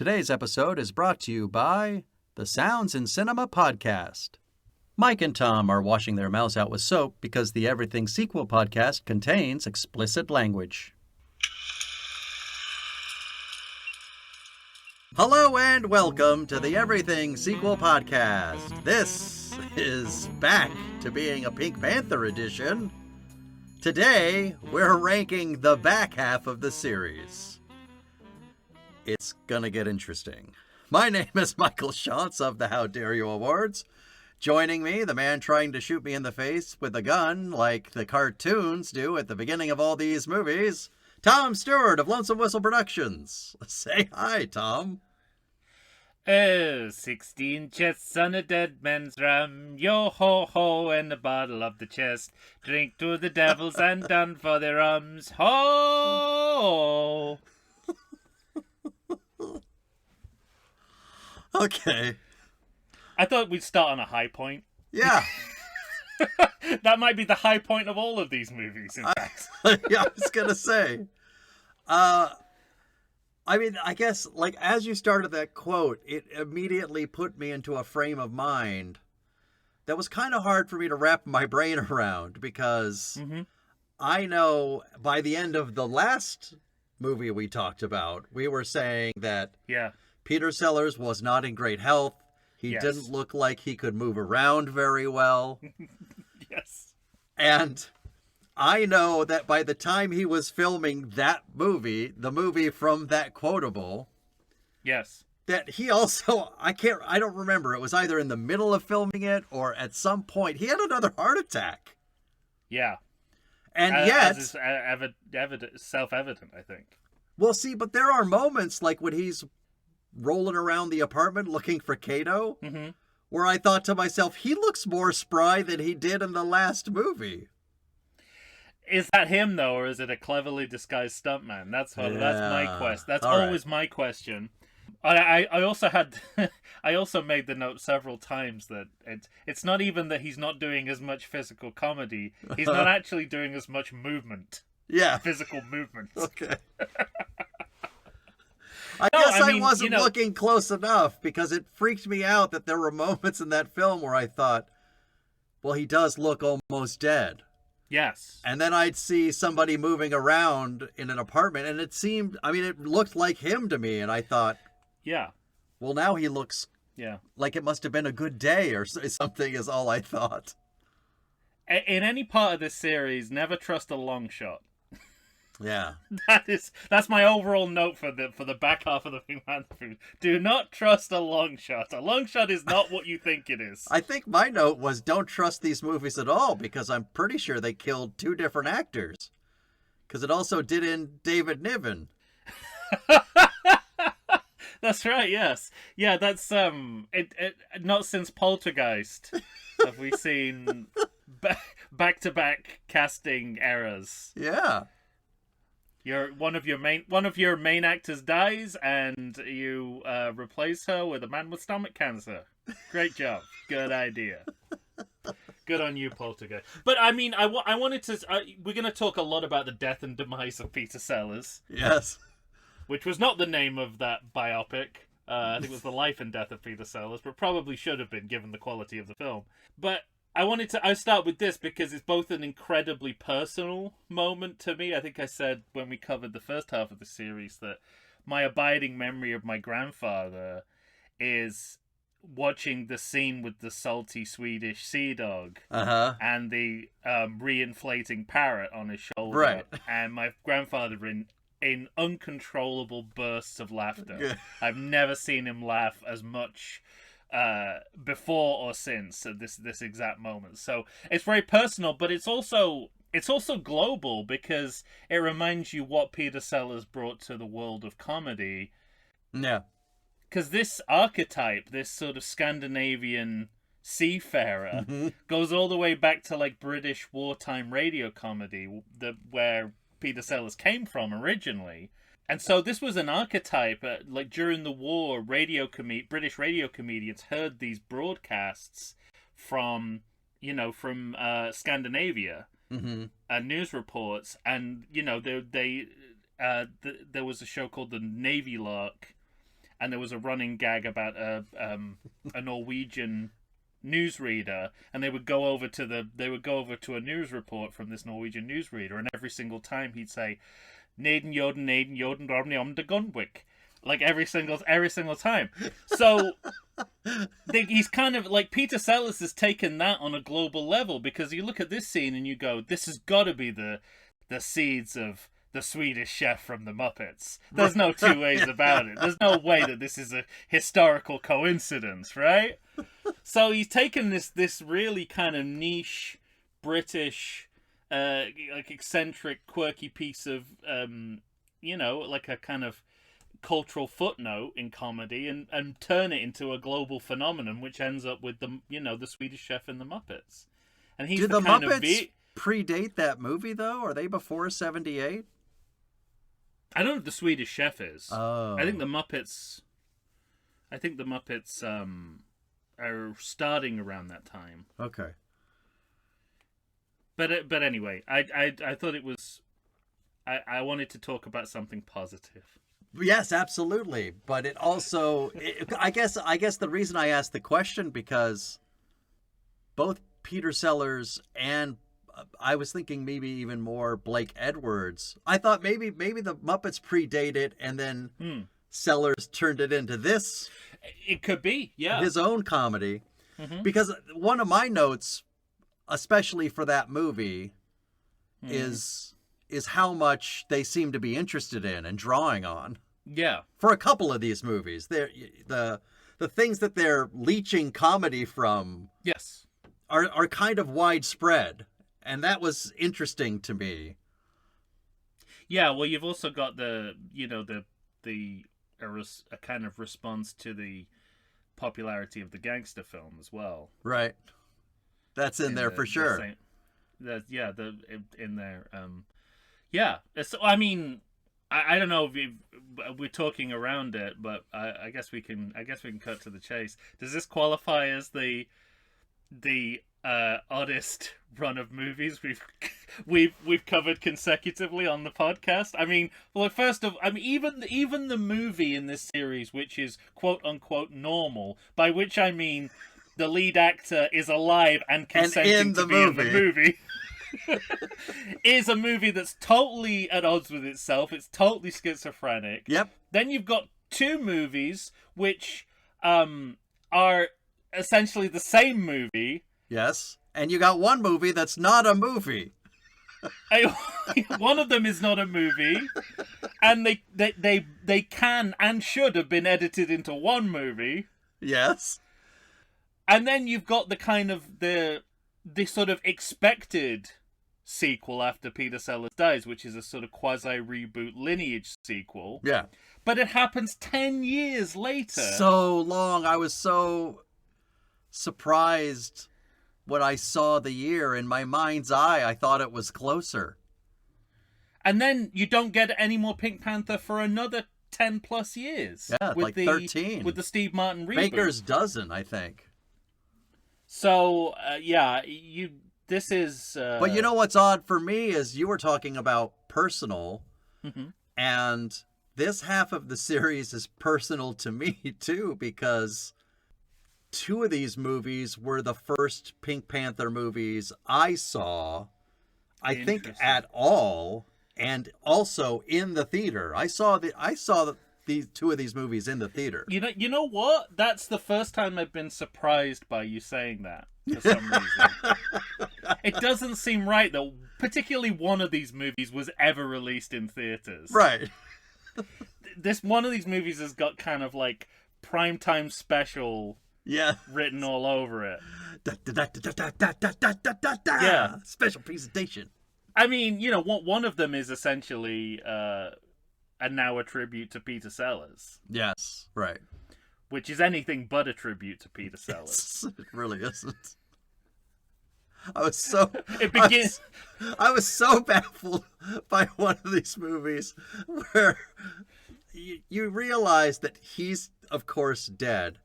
Today's episode is brought to you by the Sounds in Cinema podcast. Mike and Tom are washing their mouths out with soap because the Everything Sequel podcast contains explicit language. Hello and welcome to the Everything Sequel podcast. This is back to being a Pink Panther edition. Today, we're ranking the back half of the series. It's gonna get interesting. My name is Michael Shantz of the How Dare You Awards. Joining me, the man trying to shoot me in the face with a gun like the cartoons do at the beginning of all these movies, Tom Stewart of Lonesome Whistle Productions. Say hi, Tom. Oh, 16 chests on a dead man's rum, yo-ho-ho, and a bottle of the chest. Drink to the devils and done for their rums, ho! Okay. I thought we'd start on a high point. Yeah. That might be the high point of all of these movies, in fact. Yeah, I was gonna say. I mean, I guess, like, as you started that quote, it immediately put me into a frame of mind that was kind of hard for me to wrap my brain around, because I know by the end of the last movie we talked about, we were saying that Peter Sellers was not in great health. He didn't look like he could move around very well. Yes. And I know that by the time he was filming that movie, the movie from that quotable, that he also, I don't remember, it was either in the middle of filming it or at some point, he had another heart attack. Yeah. And yet... As is self-evident, I think. Well, see, but there are moments like when he's rolling around the apartment looking for Kato, where I thought to myself, he looks more spry than he did in the last movie. Is that him, though, or is it a cleverly disguised stuntman? That's my quest. That's always my question. I also had, I also made the note several times that it's not even that he's not doing as much physical comedy. He's not actually doing as much movement. Yeah. Physical movement. Okay. I guess I wasn't looking close enough, because it freaked me out that there were moments in that film where I thought, well, he does look almost dead. Yes. And then I'd see somebody moving around in an apartment, and it seemed, I mean, it looked like him to me, and I thought, well, now he looks like it must have been a good day or something, is all I thought. In any part of this series, never trust a long shot. Yeah. That's my overall note for the back half of the Pink Panther film. Do not trust a long shot. A long shot is not what you think it is. I think my note was, don't trust these movies at all, because I'm pretty sure they killed two different actors. Because it also did in David Niven. That's right, yes. Yeah, that's not since Poltergeist have we seen back-to-back casting errors. Yeah. One of your main actors dies, and you replace her with a man with stomach cancer. Great job. Good idea. Good on you, Poltergeist. But I mean, I wanted to. We're going to talk a lot about the death and demise of Peter Sellers. Yes. Which was not the name of that biopic. I think it was The Life and Death of Peter Sellers, but probably should have been given the quality of the film. But I start with this because it's both an incredibly personal moment to me. I think I said when we covered the first half of the series that my abiding memory of my grandfather is watching the scene with the salty Swedish sea dog and the reinflating parrot on his shoulder. Right. And my grandfather in uncontrollable bursts of laughter. I've never seen him laugh as much before or since at this exact moment. So it's very personal, but it's also global, because it reminds you what Peter Sellers brought to the world of comedy. Yeah. Because this archetype, this sort of Scandinavian seafarer, goes all the way back to like British wartime radio comedy, where Peter Sellers came from originally. And so this was an archetype, like during the war, British radio comedians heard these broadcasts from Scandinavia, news reports, and there was a show called the Navy Lark, and there was a running gag about a Norwegian newsreader, and they would go over to a news report from this Norwegian newsreader, and every single time he'd say Naden Joden Dormny om de Gunwick, like every single time. So he's kind of like, Peter Sellers has taken that on a global level, because you look at this scene and you go, this has got to be the seeds of the Swedish Chef from the Muppets. There's no two ways about it. There's no way that this is a historical coincidence, right? So he's taken this really kind of niche British, like eccentric, quirky piece of, like a kind of cultural footnote in comedy, and turn it into a global phenomenon, which ends up with the Swedish Chef and the Muppets. And he's the kind Muppets predate that movie, though? Are they before 78? I don't know if the Swedish Chef is. Oh. I think the Muppets are starting around that time. Okay. But anyway, I thought it was, I wanted to talk about something positive. Yes, absolutely. But it also, I guess the reason I asked the question, because both Peter Sellers and I was thinking maybe even more Blake Edwards. I thought maybe the Muppets predated, and then Sellers turned it into this. It could be, yeah, his own comedy. Mm-hmm. Because one of my notes, especially for that movie, is how much they seem to be interested in and drawing on. Yeah, for a couple of these movies, the things that they're leeching comedy from, yes, are kind of widespread. And that was interesting to me. Yeah, well, you've also got a kind of response to the popularity of the gangster film as well. Right. That's in there for sure. In there. So, I mean, I don't know if we're talking around it, but I guess we can cut to the chase. Does this qualify as the oddest run of movies we've covered consecutively on the podcast? I mean, well, even the movie in this series, which is quote unquote normal, by which I mean the lead actor is alive and consenting to be in the movie, is a movie that's totally at odds with itself. It's totally schizophrenic. Yep. Then you've got two movies which are essentially the same movie. Yes, and you got one movie that's not a movie. One of them is not a movie, and they can and should have been edited into one movie. Yes. And then you've got the kind of the sort of expected sequel after Peter Sellers dies, which is a sort of quasi-reboot lineage sequel. Yeah. But it happens 10 years later. So long. I was so surprised when I saw the year. In my mind's eye, I thought it was closer. And then you don't get any more Pink Panther for another 10 plus years. Yeah, with 13. With the Steve Martin reboot. Baker's dozen, I think. So, this is... But you know what's odd for me is you were talking about personal, and this half of the series is personal to me, too, because two of these movies were the first Pink Panther movies I saw, I think, at all, and also in the theater. I saw these two of these movies in the theater. You know what? That's the first time I've been surprised by you saying that, for some reason. It doesn't seem right that particularly one of these movies was ever released in theaters. Right. One of these movies has got kind of like primetime special written all over it. Yeah. Special presentation. I mean, one of them is essentially now a tribute to Peter Sellers. Yes, right. Which is anything but a tribute to Peter Sellers. It really isn't. I was so I was so baffled by one of these movies where you realize that he's, of course, dead,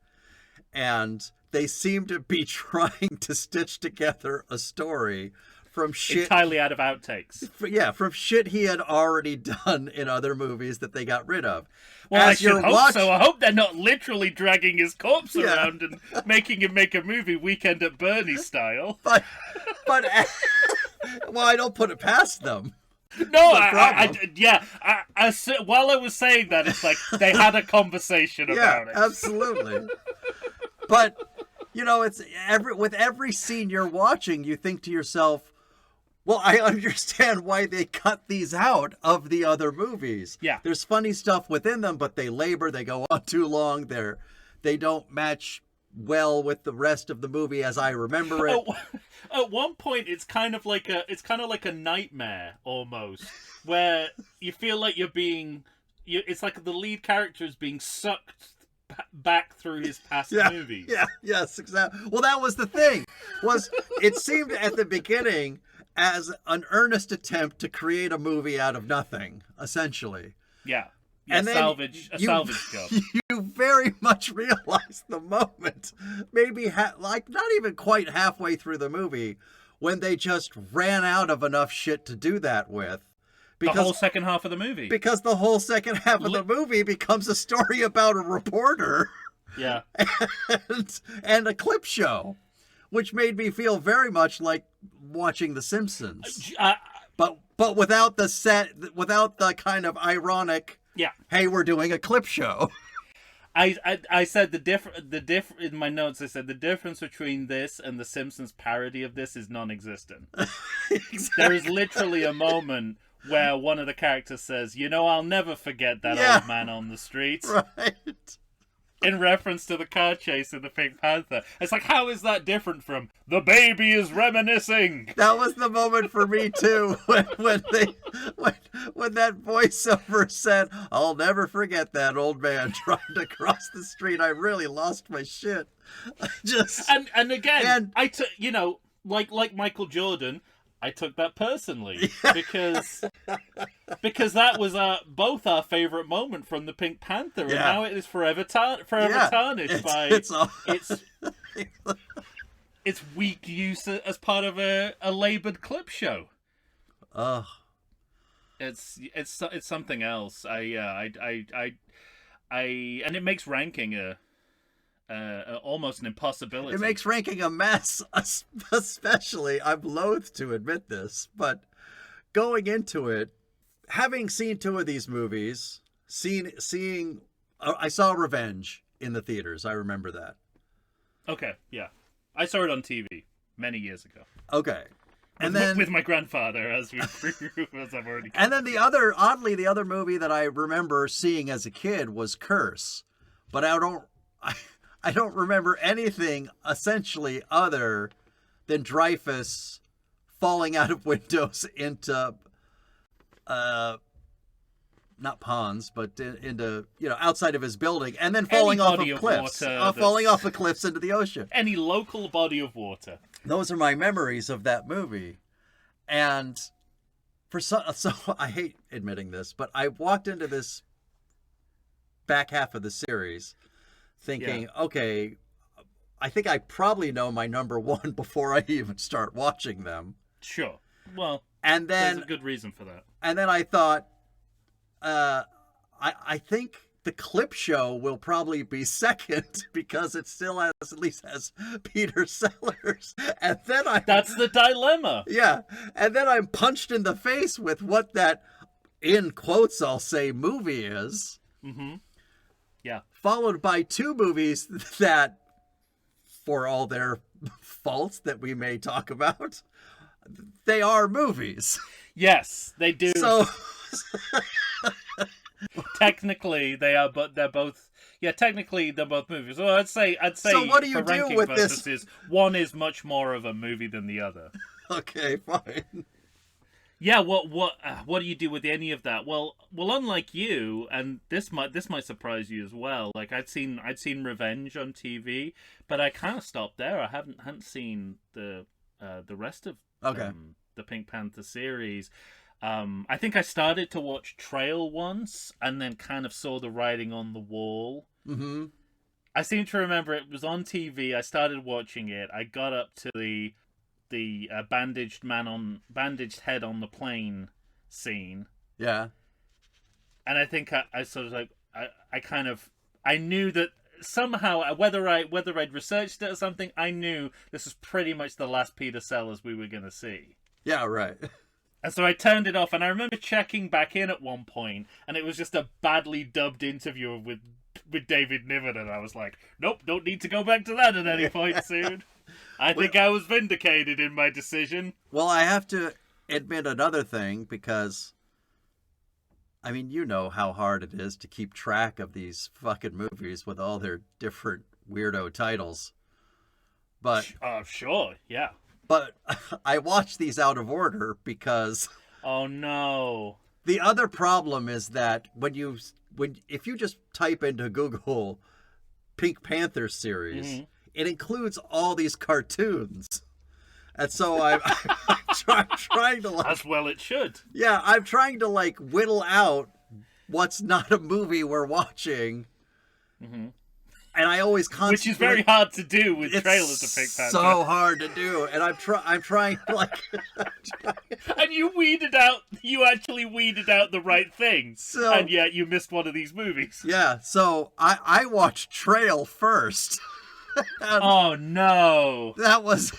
and they seem to be trying to stitch together a story from shit entirely out of outtakes. from shit he had already done in other movies that they got rid of. Well, I should hope so. I hope they're not literally dragging his corpse around and making him make a movie Weekend at Bernie style. But well, I don't put it past them. No, while I was saying that, it's like they had a conversation about it. Yeah, absolutely. But, it's with every scene you're watching, you think to yourself, well, I understand why they cut these out of the other movies. Yeah. There's funny stuff within them, but they labor, they go on too long, they don't match well with the rest of the movie as I remember it. At one point, it's kind of like a nightmare almost, where you feel like it's like the lead character is being sucked back through his past movies. Yeah, yes, exactly. Well, that was the thing. It seemed at the beginning as an earnest attempt to create a movie out of nothing, essentially. Yeah. And then salvage job. You very much realize the moment, maybe not even quite halfway through the movie, when they just ran out of enough shit to do that with. The whole second half of the movie. Because the whole second half of the movie becomes a story about a reporter. Yeah. And a clip show, which made me feel very much like watching The Simpsons. But without the kind of ironic, hey, we're doing a clip show. I said in my notes. I said the difference between this and the Simpsons parody of this is non-existent. Exactly. There is literally a moment where one of the characters says, "I'll never forget that old man on the streets." Right. In reference to the car chase in the Pink Panther. It's like, how is that different from "the baby is reminiscing"? That was the moment for me too, when that voiceover said, "I'll never forget that old man trying to cross the street. I really lost my shit." And again, like Michael Jordan, I took that personally because that was both our favorite moment from the Pink Panther, and now it is forever tarnished by its weak use as part of a labored clip show. It's something else. And it makes ranking almost an impossibility. It makes ranking a mess, especially, I'm loath to admit this, but going into it, having seen two of these movies, I saw Revenge in the theaters. I remember that. Okay, yeah. I saw it on TV many years ago. Okay. And then with my grandfather, as I've already. And then the other movie that I remember seeing as a kid was Curse, but I don't remember anything essentially other than Dreyfus falling out of windows into, not ponds, but into, outside of his building, and then falling off of cliffs, falling off of cliffs into the ocean. Any local body of water. Those are my memories of that movie. And so I hate admitting this, but I walked into this back half of the series thinking, okay, I think I probably know my number one before I even start watching them. Sure. Well, and then there's a good reason for that. And then I thought, I think the clip show will probably be second because it still at least has Peter Sellers. And then that's the dilemma. Yeah. And then I'm punched in the face with what that, in quotes, I'll say, movie is. Mm-hmm. Yeah. Followed by two movies that, for all their faults that we may talk about, they are movies. Yes, they do. So technically they are, but they're both. Yeah, technically they're both movies. Well, I'd say. So what do you do with purposes, this? One is much more of a movie than the other. Okay, fine. Yeah, what do you do with any of that? Well, unlike you, and this might surprise you as well. Like I'd seen Revenge on TV, but I kind of stopped there. I hadn't seen the rest of the Pink Panther series. I think I started to watch Trail once, and then kind of saw the writing on the wall. Mm-hmm. I seem to remember it was on TV. I started watching it. I got up to bandaged head on the plane scene. Yeah. And I think I sort of like I knew that somehow, whether I'd researched it or something, I knew this was pretty much the last Peter Sellers we were gonna see. Yeah, right. And so I turned it off, and I remember checking back in at one point, and it was just a badly dubbed interview with David Niven, and I was like, nope, don't need to go back to that at any point soon. I think I was vindicated in my decision. Well, I have to admit another thing, because, I mean, you know how hard it is to keep track of these fucking movies with all their different weirdo titles. But sure, yeah. But I watched these out of order because... Oh, no. The other problem is that if you just type into Google Pink Panther series, it includes all these cartoons. And so I'm trying to... As well it should. Yeah, I'm trying to, whittle out what's not a movie we're watching. Mm-hmm. And I always constantly... Which is very hard to do with trailers of Pink Panther. So hard to do, and I'm trying And you actually weeded out the right things, and yet you missed one of these movies. Yeah, so I watched Trail first. Oh no! That was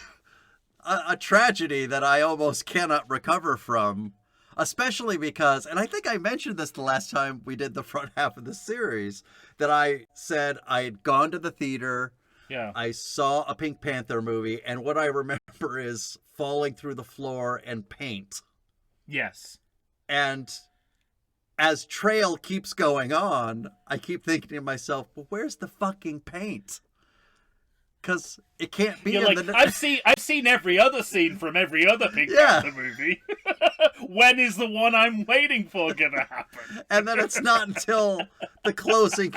a tragedy that I almost cannot recover from. Especially because, and I think I mentioned this the last time we did the front half of the series, that I said I had gone to the theater, I saw a Pink Panther movie, and what I remember is falling through the floor and paint. Yes. And as Trail keeps going on, I keep thinking to myself, well, where's the fucking paint? Because it can't be in the... I've seen every other scene from every other Pink Panther movie. When is the one I'm waiting for gonna happen? And then it's not until the closing,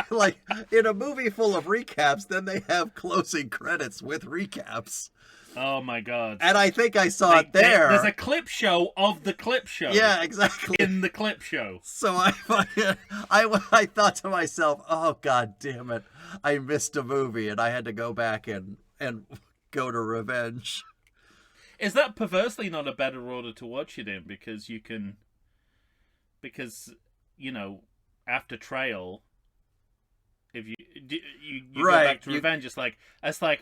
in a movie full of recaps, then they have closing credits with recaps. Oh my god. And I think I saw it there. There's a clip show of the clip show. Yeah, exactly. In the clip show. So I thought to myself, oh god damn it, I missed a movie, and I had to go back and go to revenge. Is that perversely not a better order to watch it in? Because after Trail, if you go back to Revenge, it's like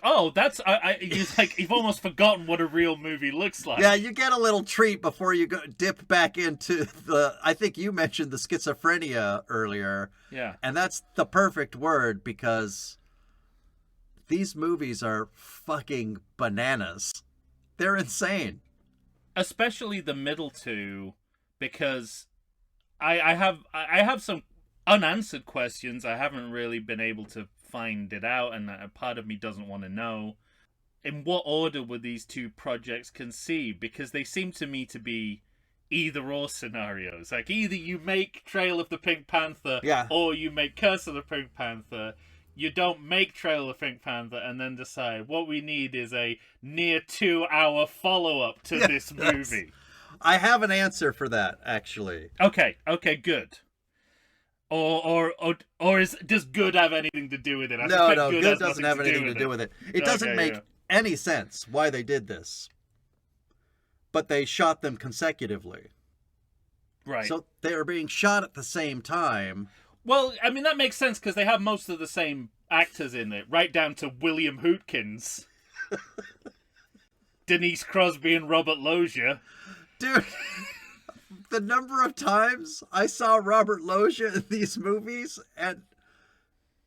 oh, that's you've almost forgotten what a real movie looks like. Yeah, you get a little treat before you dip back into the. I think you mentioned the schizophrenia earlier. Yeah, and that's the perfect word, because these movies are fucking bananas. They're insane. Especially the middle two, because I have some unanswered questions. I haven't really been able to find it out, and a part of me doesn't want to know. In what order were these two projects conceived? Because they seem to me to be either-or scenarios. Like, either you make Trail of the Pink Panther, or you make Curse of the Pink Panther. You don't make Trail of Pink Panther and then decide what we need is a near 2-hour follow-up to this movie. I have an answer for that, actually. Okay, good. Or does good have anything to do with it? No, good doesn't have anything to do with it. It doesn't make any sense why they did this. But they shot them consecutively. Right. So they are being shot at the same time. Well, I mean, that makes sense because they have most of the same actors in it, right down to William Hootkins, Denise Crosby, and Robert Loggia. Dude, the number of times I saw Robert Loggia in these movies,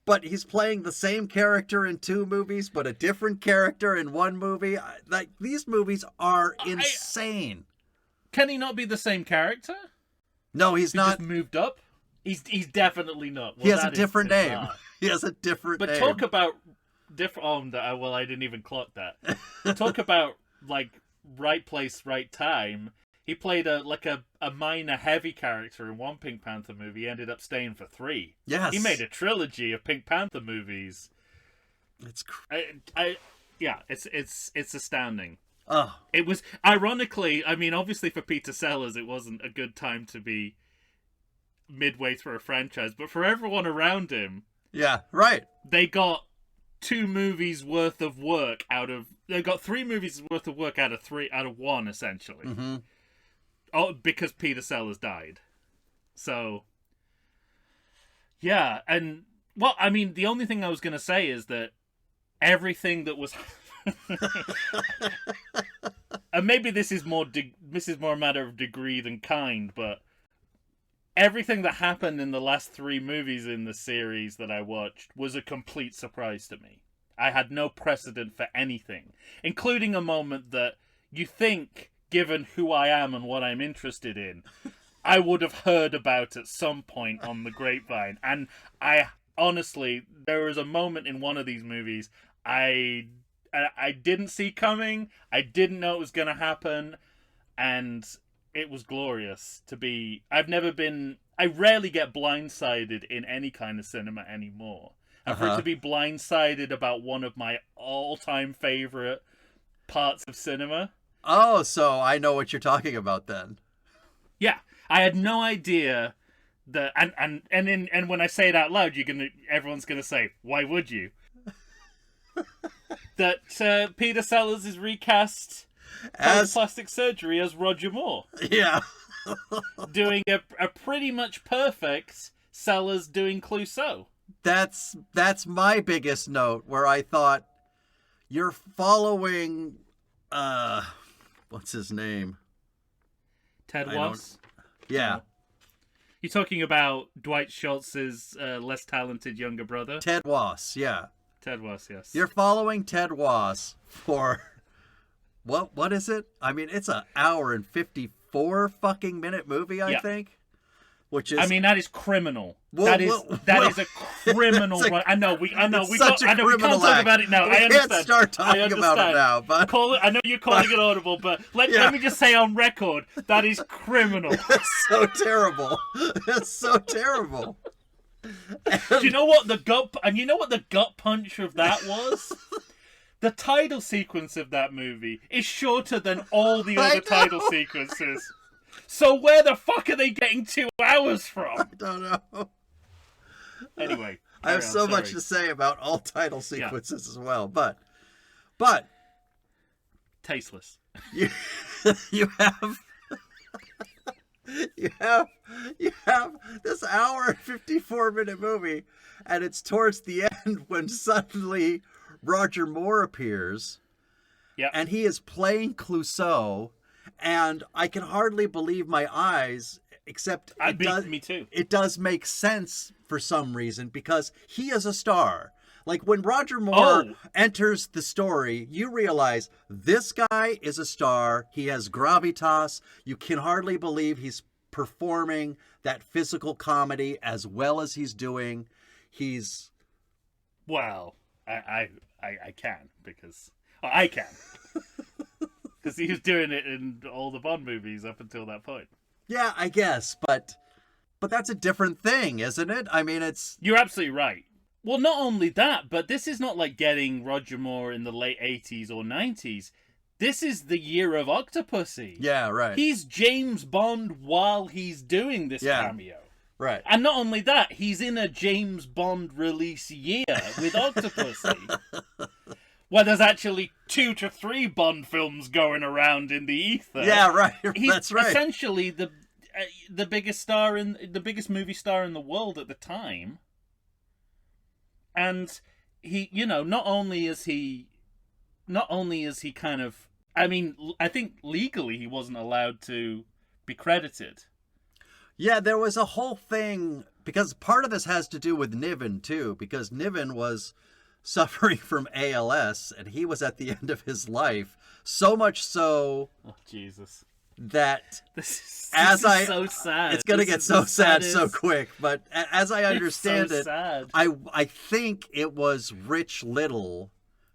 but he's playing the same character in 2 movies, but a different character in 1 movie. These movies are insane. Can he not be the same character? No, he's not. Just moved up? He's definitely not. Well, he has a different name. He has a different name. But talk about different... well, I didn't even clock that. Talk about, right place, right time. He played a minor heavy character in 1 Pink Panther movie. He ended up staying for 3. Yes. He made a trilogy of Pink Panther movies. It's it's astounding. Oh. It was, ironically, I mean, obviously for Peter Sellers, it wasn't a good time to be midway through a franchise, but for everyone around him, yeah, right, they got 2 movies worth of work out of... They got 3 movies worth of work out of 1, essentially. Mm-hmm. Oh, because Peter Sellers died. So, yeah, and... Well, I mean, the only thing I was going to say is that everything that was... and maybe this is more a matter of degree than kind, but everything that happened in the last 3 movies in the series that I watched was a complete surprise to me. I had no precedent for anything, including a moment that you think, given who I am and what I'm interested in, I would have heard about at some point on the grapevine. And I honestly, there was a moment in one of these movies I didn't see coming. I didn't know it was going to happen, and it was glorious to be... I rarely get blindsided in any kind of cinema anymore. And for it to be blindsided about one of my all-time favorite parts of cinema... Oh, so I know what you're talking about then. Yeah, I had no idea that... And when I say it out loud, everyone's going to say, why would you? That Peter Sellers is recast as plastic surgery as Roger Moore. Yeah. Doing a pretty much perfect Sellers doing Clouseau. That's my biggest note, where I thought, you're following what's his name? Ted Wass? Yeah. You're talking about Dwight Schultz's less talented younger brother? Ted Wass, yeah. Ted Wass, yes. You're following Ted Wass for what is it? I mean, it's an hour and 54 fucking minute movie, I think. Which is, I mean, that is criminal. That is a criminal. I know we can't talk about it now. I understand. Can't start talking about it now, but I know you're calling it audible, but let me just say on record, that is criminal. It's so terrible. It's so terrible. Do you know what the gut punch of that was? The title sequence of that movie is shorter than all the other title sequences. So where the fuck are they getting 2 hours from? I don't know. Anyway, I have so much to say about all title sequences as well, but tasteless. You have this hour and 54-minute movie, and it's towards the end when suddenly Roger Moore appears. Yeah. And he is playing Clouseau, and I can hardly believe my eyes, except me too. It does make sense for some reason, because he is a star. Like, when Roger Moore enters the story, you realize this guy is a star. He has gravitas. You can hardly believe he's performing that physical comedy as well as he's doing. Well, I can, because... I can. Because he was doing it in all the Bond movies up until that point. Yeah, I guess, but that's a different thing, isn't it? I mean, it's... You're absolutely right. Well, not only that, but this is not like getting Roger Moore in the late 80s or 90s. This is the year of Octopussy. Yeah, right. He's James Bond while he's doing this cameo. Right. And not only that, he's in a James Bond release year with Octopussy. Where there's actually 2 to 3 Bond films going around in the ether. Yeah, right. He's right. essentially the biggest movie star in the world at the time. And he, not only is he kind of, I mean, I think legally he wasn't allowed to be credited. Yeah, there was a whole thing, because part of this has to do with Niven too, because Niven was suffering from ALS, and he was at the end of his life. So much so, oh Jesus, that this is so sad. It's gonna get so sad so quick. But as I understand it, sad. I think it was Rich Little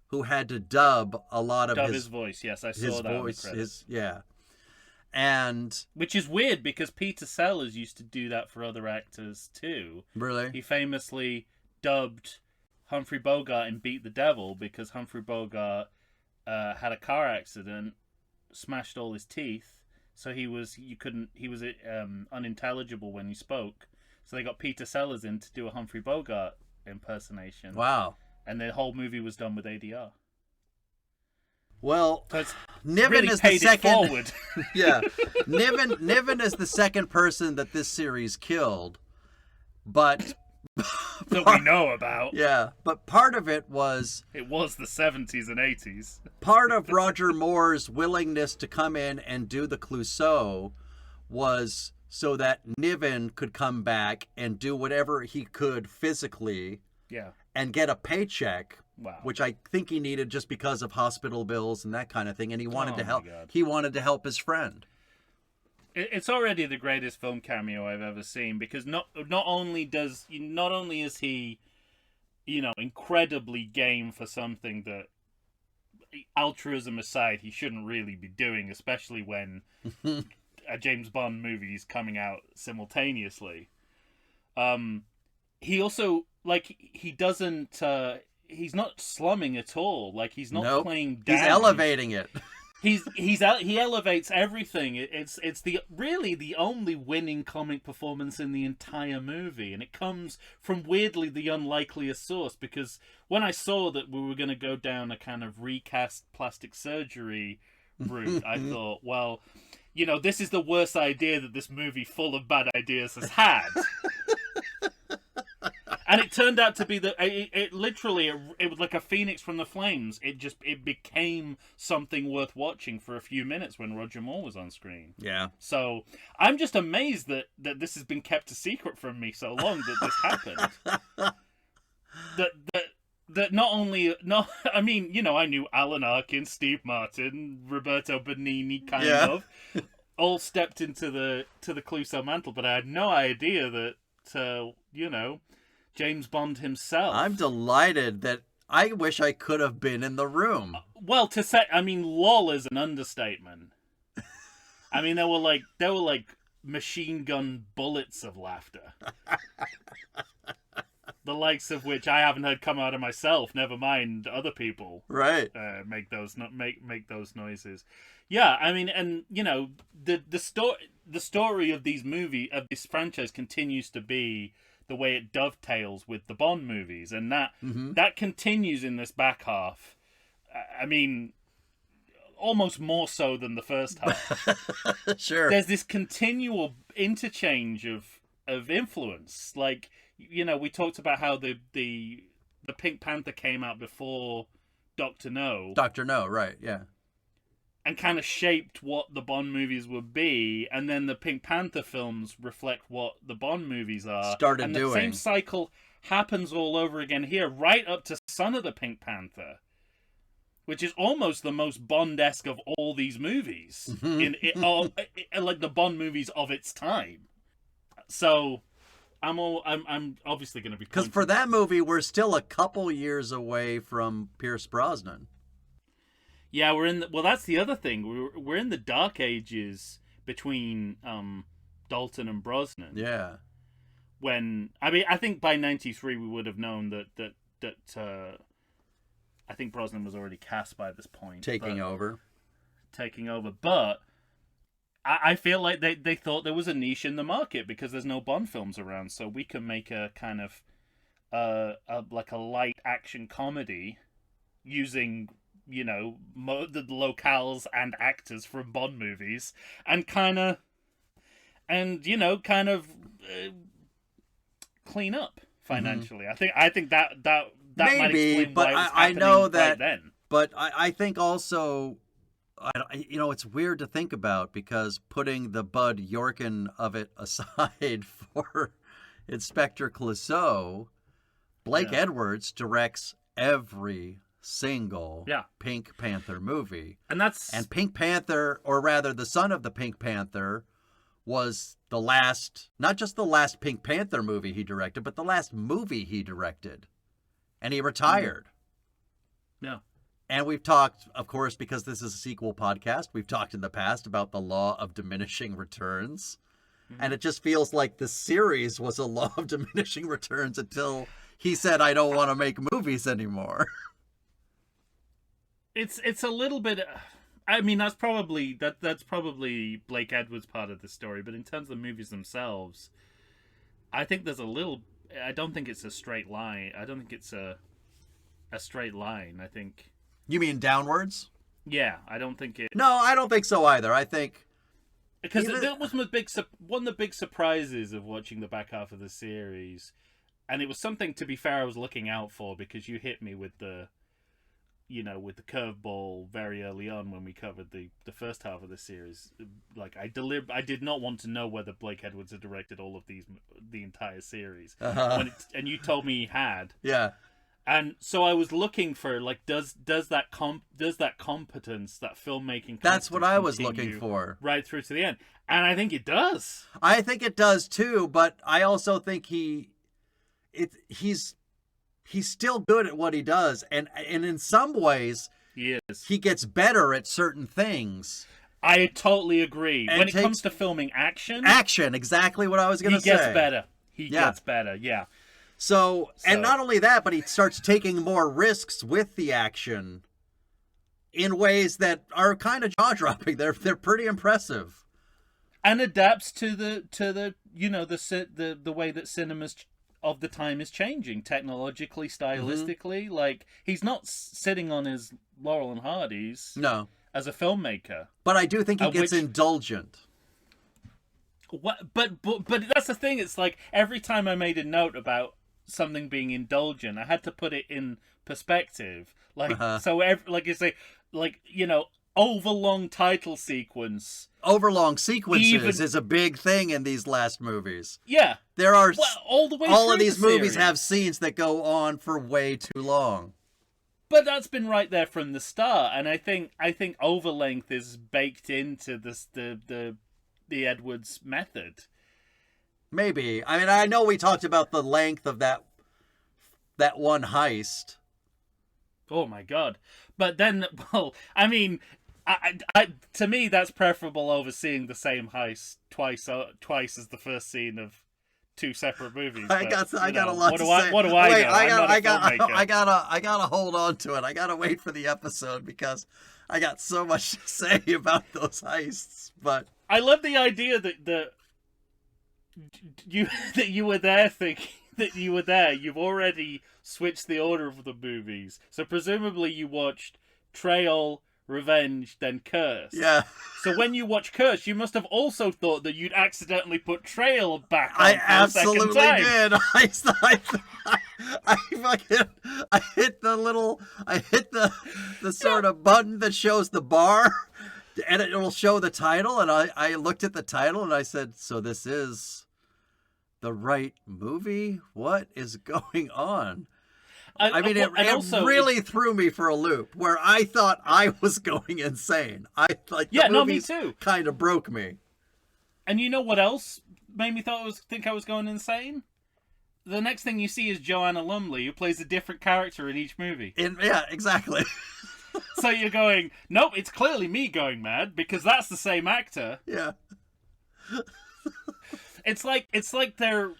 who had to dub a lot of his voice. Yes, I saw that. Voice, and which is weird because Peter Sellers used to do that for other actors too. Really, he famously dubbed Humphrey Bogart in Beat the Devil because Humphrey Bogart had a car accident, smashed all his teeth, so he was unintelligible when he spoke. So they got Peter Sellers in to do a Humphrey Bogart impersonation. Wow. and the whole movie was done with ADR. Well, So it's Niven really is the paid it second. forward. Yeah, Niven is the second person that this series killed, but that we know about. yeah, but part of it was It was the 70s and 80s. part of Roger Moore's willingness to come in and do the Clouseau was so that Niven could come back and do whatever he could physically Yeah. and get a paycheck. Wow. Which I think he needed just because of hospital bills and that kind of thing, and he wanted to my help. God. He wanted to help his friend. It's already the greatest film cameo I've ever seen, because not only is he, incredibly game for something that, altruism aside, he shouldn't really be doing, especially when a James Bond movie is coming out simultaneously. He also, he doesn't. He's not slumming at all. He's not playing down. He's elevating it. He elevates everything. It's really the only winning comic performance in the entire movie, and it comes from weirdly the unlikeliest source, because when I saw that we were going to go down a kind of recast plastic surgery route, I thought, well, this is the worst idea that this movie full of bad ideas has had. And it turned out to be that it literally was like a phoenix from the flames. It became something worth watching for a few minutes when Roger Moore was on screen. Yeah. So I'm just amazed that this has been kept a secret from me so long that this happened. that I knew Alan Arkin, Steve Martin, Roberto Benigni, kind of all stepped into the Clouseau mantle, but I had no idea that James Bond himself. I'm delighted that I wish I could have been in the room. Well, lol is an understatement. There were like machine gun bullets of laughter. The likes of which I haven't heard come out of myself, never mind other people. Right. Make those noises. Yeah, the story of this franchise continues to be the way it dovetails with the Bond movies, and that continues in this back half. Almost more so than the first half. Sure. There's this continual interchange of influence. We talked about how the Pink Panther came out before Dr. No. Dr. No, right, yeah. And kind of shaped what the Bond movies would be, and then the Pink Panther films reflect what the Bond movies are. And the same cycle happens all over again here, right up to Son of the Pink Panther, which is almost the most Bond-esque of all these movies, like the Bond movies of its time. So, I'm obviously going to be, because for that movie we're still a couple years away from Pierce Brosnan. Yeah, that's the other thing. We're in the dark ages between Dalton and Brosnan. Yeah. I think by 93 we would have known that I think Brosnan was already cast by this point. Taking over. But I feel like they thought there was a niche in the market because there's no Bond films around, so we can make a kind of like a light action comedy using the locales and actors from Bond movies, and kind of clean up financially. I think that maybe, might explain but why it was I know that. right then. But I think also, it's weird to think about, because putting the Bud Yorkin of it aside for Inspector Clouseau, Blake Edwards directs every single Pink Panther movie. And Pink Panther, or rather the son of the Pink Panther, was not just the last Pink Panther movie he directed, but the last movie he directed. And he retired. Yeah. And we've talked, of course, because this is a sequel podcast, we've talked in the past about the law of diminishing returns. And it just feels like the series was a law of diminishing returns until he said, I don't want to make movies anymore. It's a little bit. That's probably Blake Edwards' part of the story. But in terms of the movies themselves, I think there's a little. I don't think it's a straight line. I don't think it's a. a straight line. I think. You mean downwards? Yeah, I don't think it. No, I don't think so either. I think because that was one of the big surprises of watching the back half of the series, and it was something, to be fair, I was looking out for, because you hit me with the curveball very early on when we covered the first half of the series. Like, I did not want to know whether Blake Edwards had directed all of the entire series, and you told me he had. Yeah. And so I was looking for, like, does that competence, that filmmaking, that's what I was looking for, right through to the end, and I think it does. I think it does too, but I also think he's still good at what he does, and in some ways he is. He gets better at certain things. I totally agree. And when it comes to filming action, exactly what I was going to say. He gets better. He gets better. Yeah. So, and not only that, but he starts taking more risks with the action in ways that are kind of jaw-dropping. They're pretty impressive. And adapts to the way that cinemas of the time is changing, technologically, stylistically. Mm-hmm. Like, he's not sitting on his Laurel and Hardy's. No. As a filmmaker. But I do think he gets indulgent. What? But that's the thing. It's like, every time I made a note about something being indulgent, I had to put it in perspective. Like, like you say, like, overlong title sequence. Overlong sequences is a big thing in these last movies. Yeah. There are all of these movies have scenes that go on for way too long. But that's been right there from the start, and I think overlength is baked into the Edwards method. Maybe. I mean, I know we talked about the length of that one heist. Oh my god. But then, well, I mean, I to me that's preferable over seeing the same heist twice as the first scene of two separate movies. I got a lot to say. What do I Wait, know? I gotta hold on to it. I gotta wait for the episode because I got so much to say about those heists. But I love the idea that you were there thinking that you were there. You've already switched the order of the movies, so presumably you watched Trail, Revenge, then Curse. Yeah. So when you watch Curse, you must have also thought that you'd accidentally put Trail back on. I absolutely did. I hit the sort of button that shows the bar, and it will show the title. And I looked at the title and I said, "So this is the right movie? What is going on?" I mean, it really threw me for a loop where I thought I was going insane. The me too. Kind of broke me. And you know what else made me think I was going insane? The next thing you see is Joanna Lumley, who plays a different character in each movie. Yeah, exactly. So you're going, nope, it's clearly me going mad because that's the same actor. Yeah. It's like they're.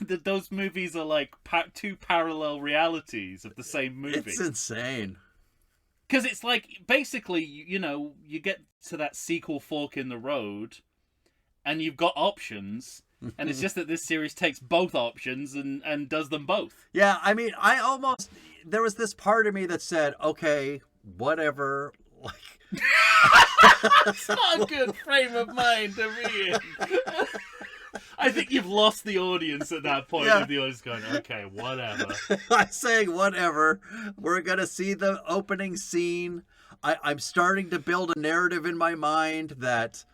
Those movies are like two parallel realities of the same movie. It's insane. Because it's like, basically, you get to that sequel fork in the road, and you've got options, and it's just that this series takes both options and does them both. Yeah, I mean, there was this part of me that said, okay, whatever, like... It's not a good frame of mind to be in. I think you've lost the audience at that point. Yeah. The audience going, okay, whatever. I'm saying whatever. We're going to see the opening scene. I'm starting to build a narrative in my mind that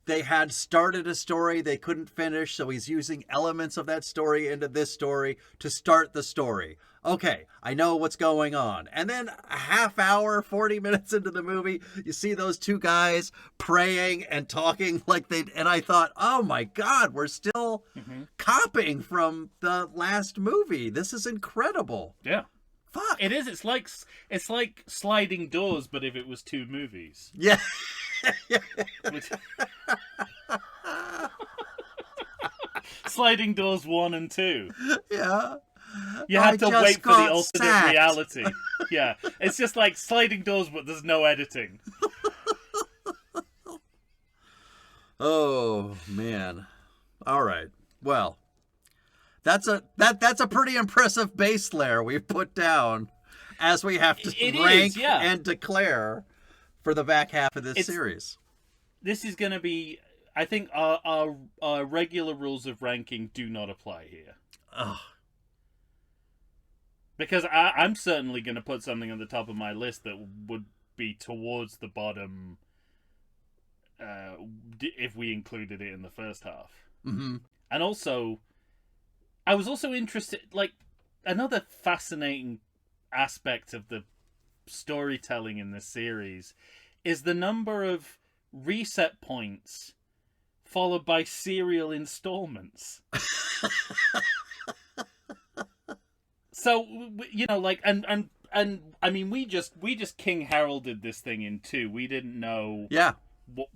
they had started a story they couldn't finish, so he's using elements of that story into this story to start the story. Okay, I know what's going on. And then a half hour, 40 minutes into the movie, you see those two guys praying and talking and I thought, oh my God, we're still copying from the last movie. This is incredible. Yeah. Fuck. It is. It's like Sliding Doors, but if it was two movies. Yeah. Sliding Doors 1 and 2. Yeah. You had to wait for the alternate reality. Yeah. It's just like Sliding Doors, but there's no editing. Oh, man. All right. Well, that's a pretty impressive base layer we've put down. as we have to rank and declare for the back half of this series. This is going to be, I think, our regular rules of ranking do not apply here. Ugh. Because I'm certainly going to put something on the top of my list that would be towards the bottom if we included it in the first half. Mm-hmm. And also, I was also interested, like, another fascinating aspect of the storytelling in this series is the number of reset points followed by serial installments. So, you know, like, and I mean, we just King Heralded this thing in 2. We didn't know. Yeah.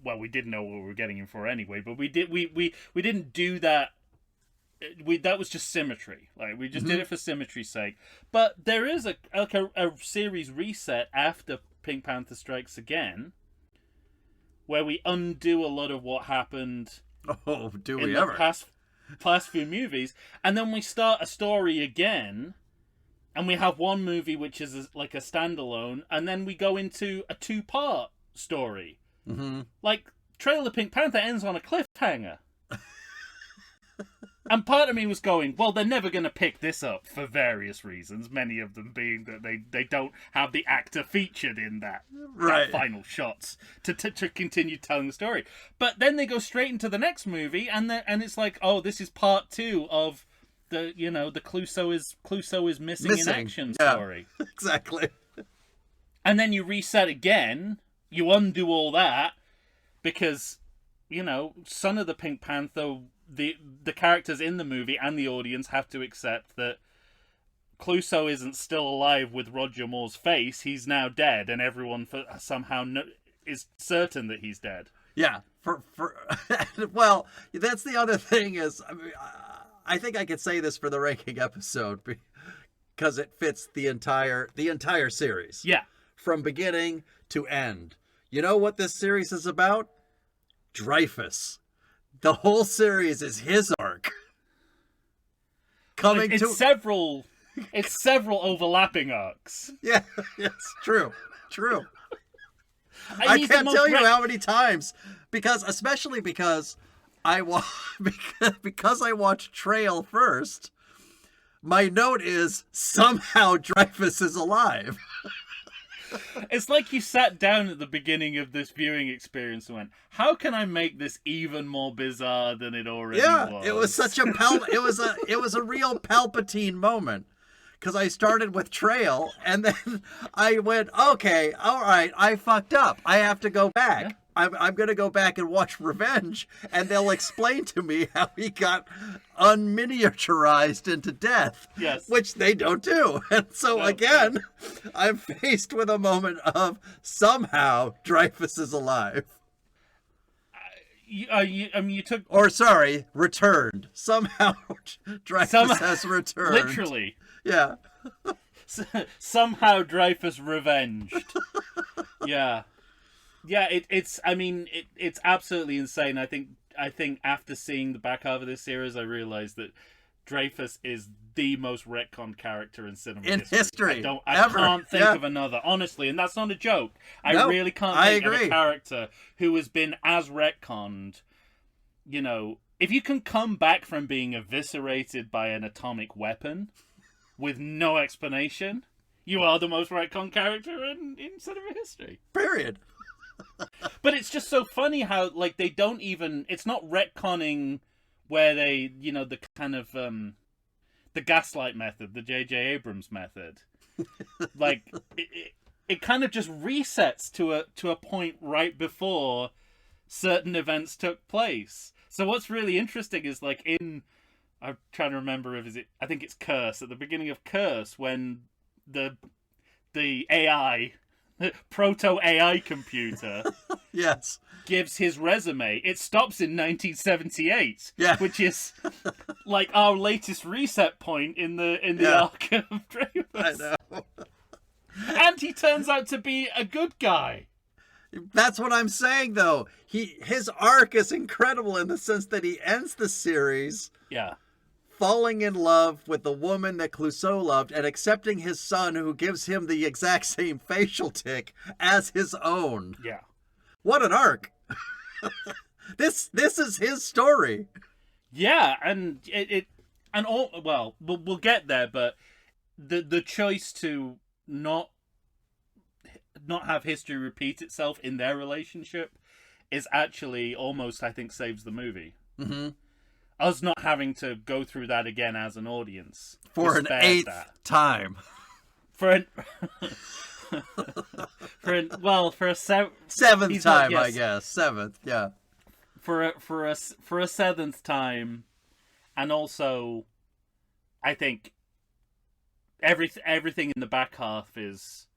Well, we didn't know what we were getting in for anyway, but we didn't do that. That was just symmetry. Like, we just did it for symmetry's sake. But there is a series reset after Pink Panther Strikes Again, where we undo a lot of what happened. Oh, do we in ever? The past few movies, and then we start a story again, and we have one movie which is like a standalone, and then we go into a 2-part story. Mm-hmm. Like, Trail of Pink Panther ends on a cliffhanger. And part of me was going, well, they're never going to pick this up for various reasons, many of them being that they don't have the actor featured in that final shots to continue telling the story. But then they go straight into the next movie, and it's like, oh, this is part 2 of the Clouseau is missing in action story. Exactly. And then you reset again, you undo all that, because, you know, Son of the Pink Panther, the characters in the movie and the audience have to accept that Clouseau isn't still alive with Roger Moore's face. He's now dead, and everyone somehow is certain that he's dead. Yeah. Well, that's the other thing is, I mean, I think I could say this for the ranking episode because it fits the entire series. Yeah. From beginning to end. You know what this series is about? Dreyfus. The whole series is his arc. It's several overlapping arcs. Yeah, yes, true. I can't tell you how many times, especially because I watched Trail first. My note is somehow Dreyfus is alive. It's like you sat down at the beginning of this viewing experience and went, how can I make this even more bizarre than it already was? Yeah, it was such it was a real Palpatine moment. Because I started with Trail, and then I went, okay, all right, I fucked up. I have to go back. Yeah. I'm going to go back and watch Revenge, and they'll explain to me how he got unminiaturized into death. Yes. Which they don't do. And so, again, I'm faced with a moment of somehow Dreyfus is alive. Returned. Somehow Dreyfus has returned. Literally. Yeah. Somehow Dreyfus revenged. Yeah. Yeah, it's absolutely insane. I think after seeing the back half of this series, I realized that Dreyfus is the most retconned character in cinema history. I can't think of another, honestly, and that's not a joke. I really can't think of a character who has been as retconned. You know, if you can come back from being eviscerated by an atomic weapon with no explanation, you are the most retconned character in cinema history. Period. But it's just so funny how, like, they don't even... It's not retconning where they, you know, the kind of... the gaslight method, the J.J. Abrams method. Like, it kind of just resets to a point right before certain events took place. So what's really interesting is, like, I'm trying to remember I think it's Curse. At the beginning of Curse, when the AI... proto-AI computer yes. gives his resume. It stops in 1978, which is like our latest reset point in the arc of Dreyfus. I know. And he turns out to be a good guy. That's what I'm saying, though. His arc is incredible in the sense that he ends the series falling in love with the woman that Clouseau loved and accepting his son who gives him the exact same facial tic as his own. Yeah. What an arc. This is his story. Yeah, and we'll get there, but the choice to not have history repeat itself in their relationship is actually almost, I think, saves the movie. Mm-hmm. Us not having to go through that again as an audience for an eighth time. For a seventh time, I guess. Seventh, yeah. For a seventh time, and also, I think everything in the back half is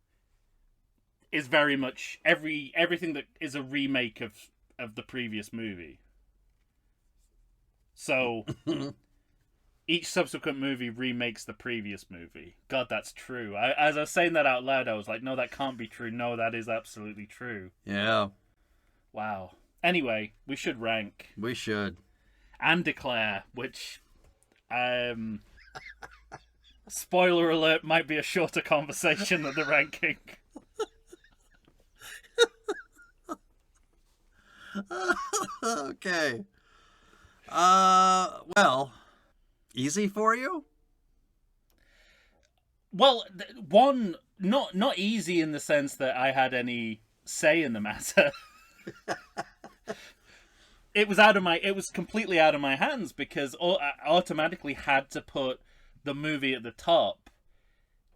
very much everything that is a remake of the previous movie. So each subsequent movie remakes the previous movie. God, that's true. As I was saying that out loud, I was like, no, that can't be true. No, that is absolutely true. Yeah. Wow. Anyway, we should rank. We should. And declare, which, spoiler alert, might be a shorter conversation than the ranking. Okay. Well, easy for you? Well, not easy in the sense that I had any say in the matter. It was completely out of my hands because I automatically had to put the movie at the top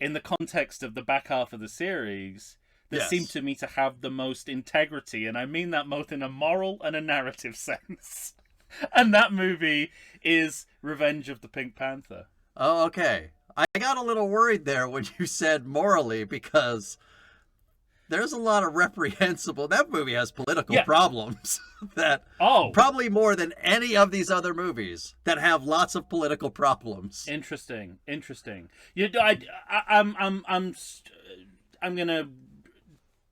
in the context of the back half of the series that seemed to me to have the most integrity, and I mean that both in a moral and a narrative sense. And that movie is Revenge of the Pink Panther. Oh, okay. I got a little worried there when you said morally, because there's a lot of reprehensible... That movie has political problems that probably more than any of these other movies that have lots of political problems. Interesting. I'm gonna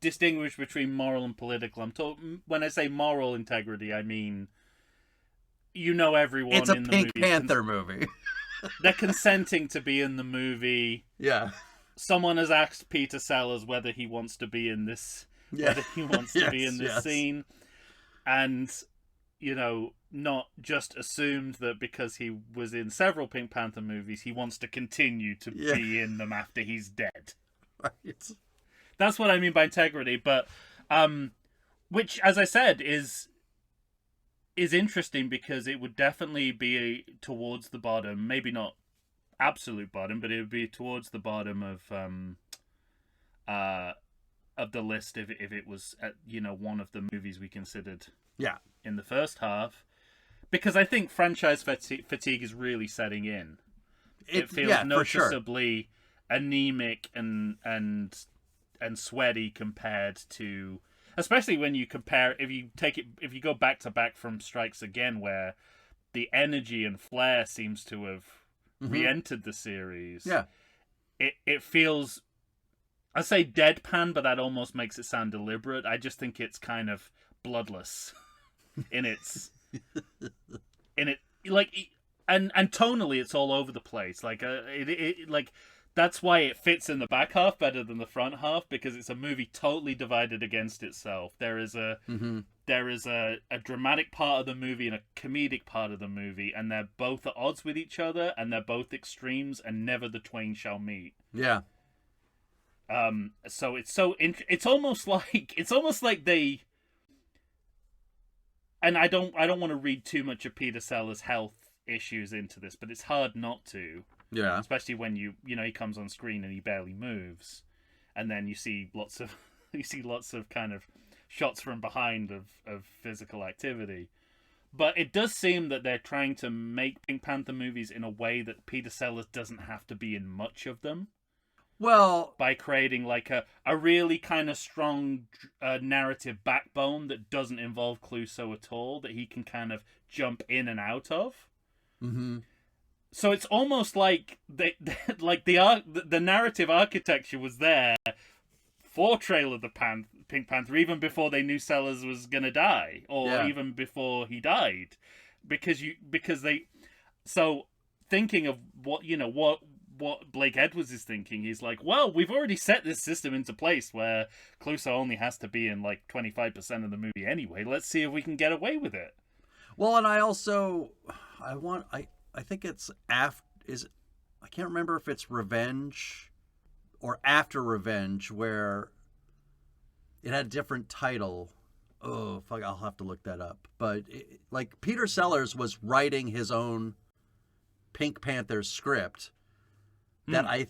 distinguish between moral and political. When I say moral integrity, I mean, everyone in the movie. It's a Pink Panther movie. They're consenting to be in the movie. Yeah. Someone has asked Peter Sellers whether he wants to be in this, whether he wants to be in this scene, and not just assumed that because he was in several Pink Panther movies, he wants to continue to be in them after he's dead. Right. That's what I mean by integrity, but which, as I said, is interesting because it would definitely be towards the bottom, maybe not absolute bottom, but it would be towards the bottom of the list if it was one of the movies we considered in the first half, because I think franchise fatigue is really setting in. It feels noticeably anemic and sweaty compared to, especially when you compare, if you go back to back from Strikes Again, where the energy and flair seems to have re-entered the series. Yeah. It feels, I say deadpan, but that almost makes it sound deliberate. I just think it's kind of bloodless in its and tonally it's all over the place. That's why it fits in the back half better than the front half, because it's a movie totally divided against itself. There is a dramatic part of the movie and a comedic part of the movie, and they're both at odds with each other, and they're both extremes, and never the twain shall meet. Yeah. So it's almost like they. And I don't want to read too much of Peter Sellers' health issues into this, but it's hard not to. Yeah. Especially when he comes on screen and he barely moves, and then you see lots of kind of shots from behind of physical activity. But it does seem that they're trying to make Pink Panther movies in a way that Peter Sellers doesn't have to be in much of them. Well, by creating like a really kind of strong narrative backbone that doesn't involve Clouseau at all, that he can kind of jump in and out of. Mm-hmm. So it's almost like the narrative architecture was there for Trail of the Pink Panther, even before they knew Sellers was gonna die, or even before he died, because thinking of what Blake Edwards is thinking. He's like, well, we've already set this system into place where Clouseau only has to be in like 25% of the movie anyway. Let's see if we can get away with it. Well, and I think it's I can't remember if it's Revenge or After Revenge, where it had a different title. Oh, fuck, I'll have to look that up. But like Peter Sellers was writing his own Pink Panther script that I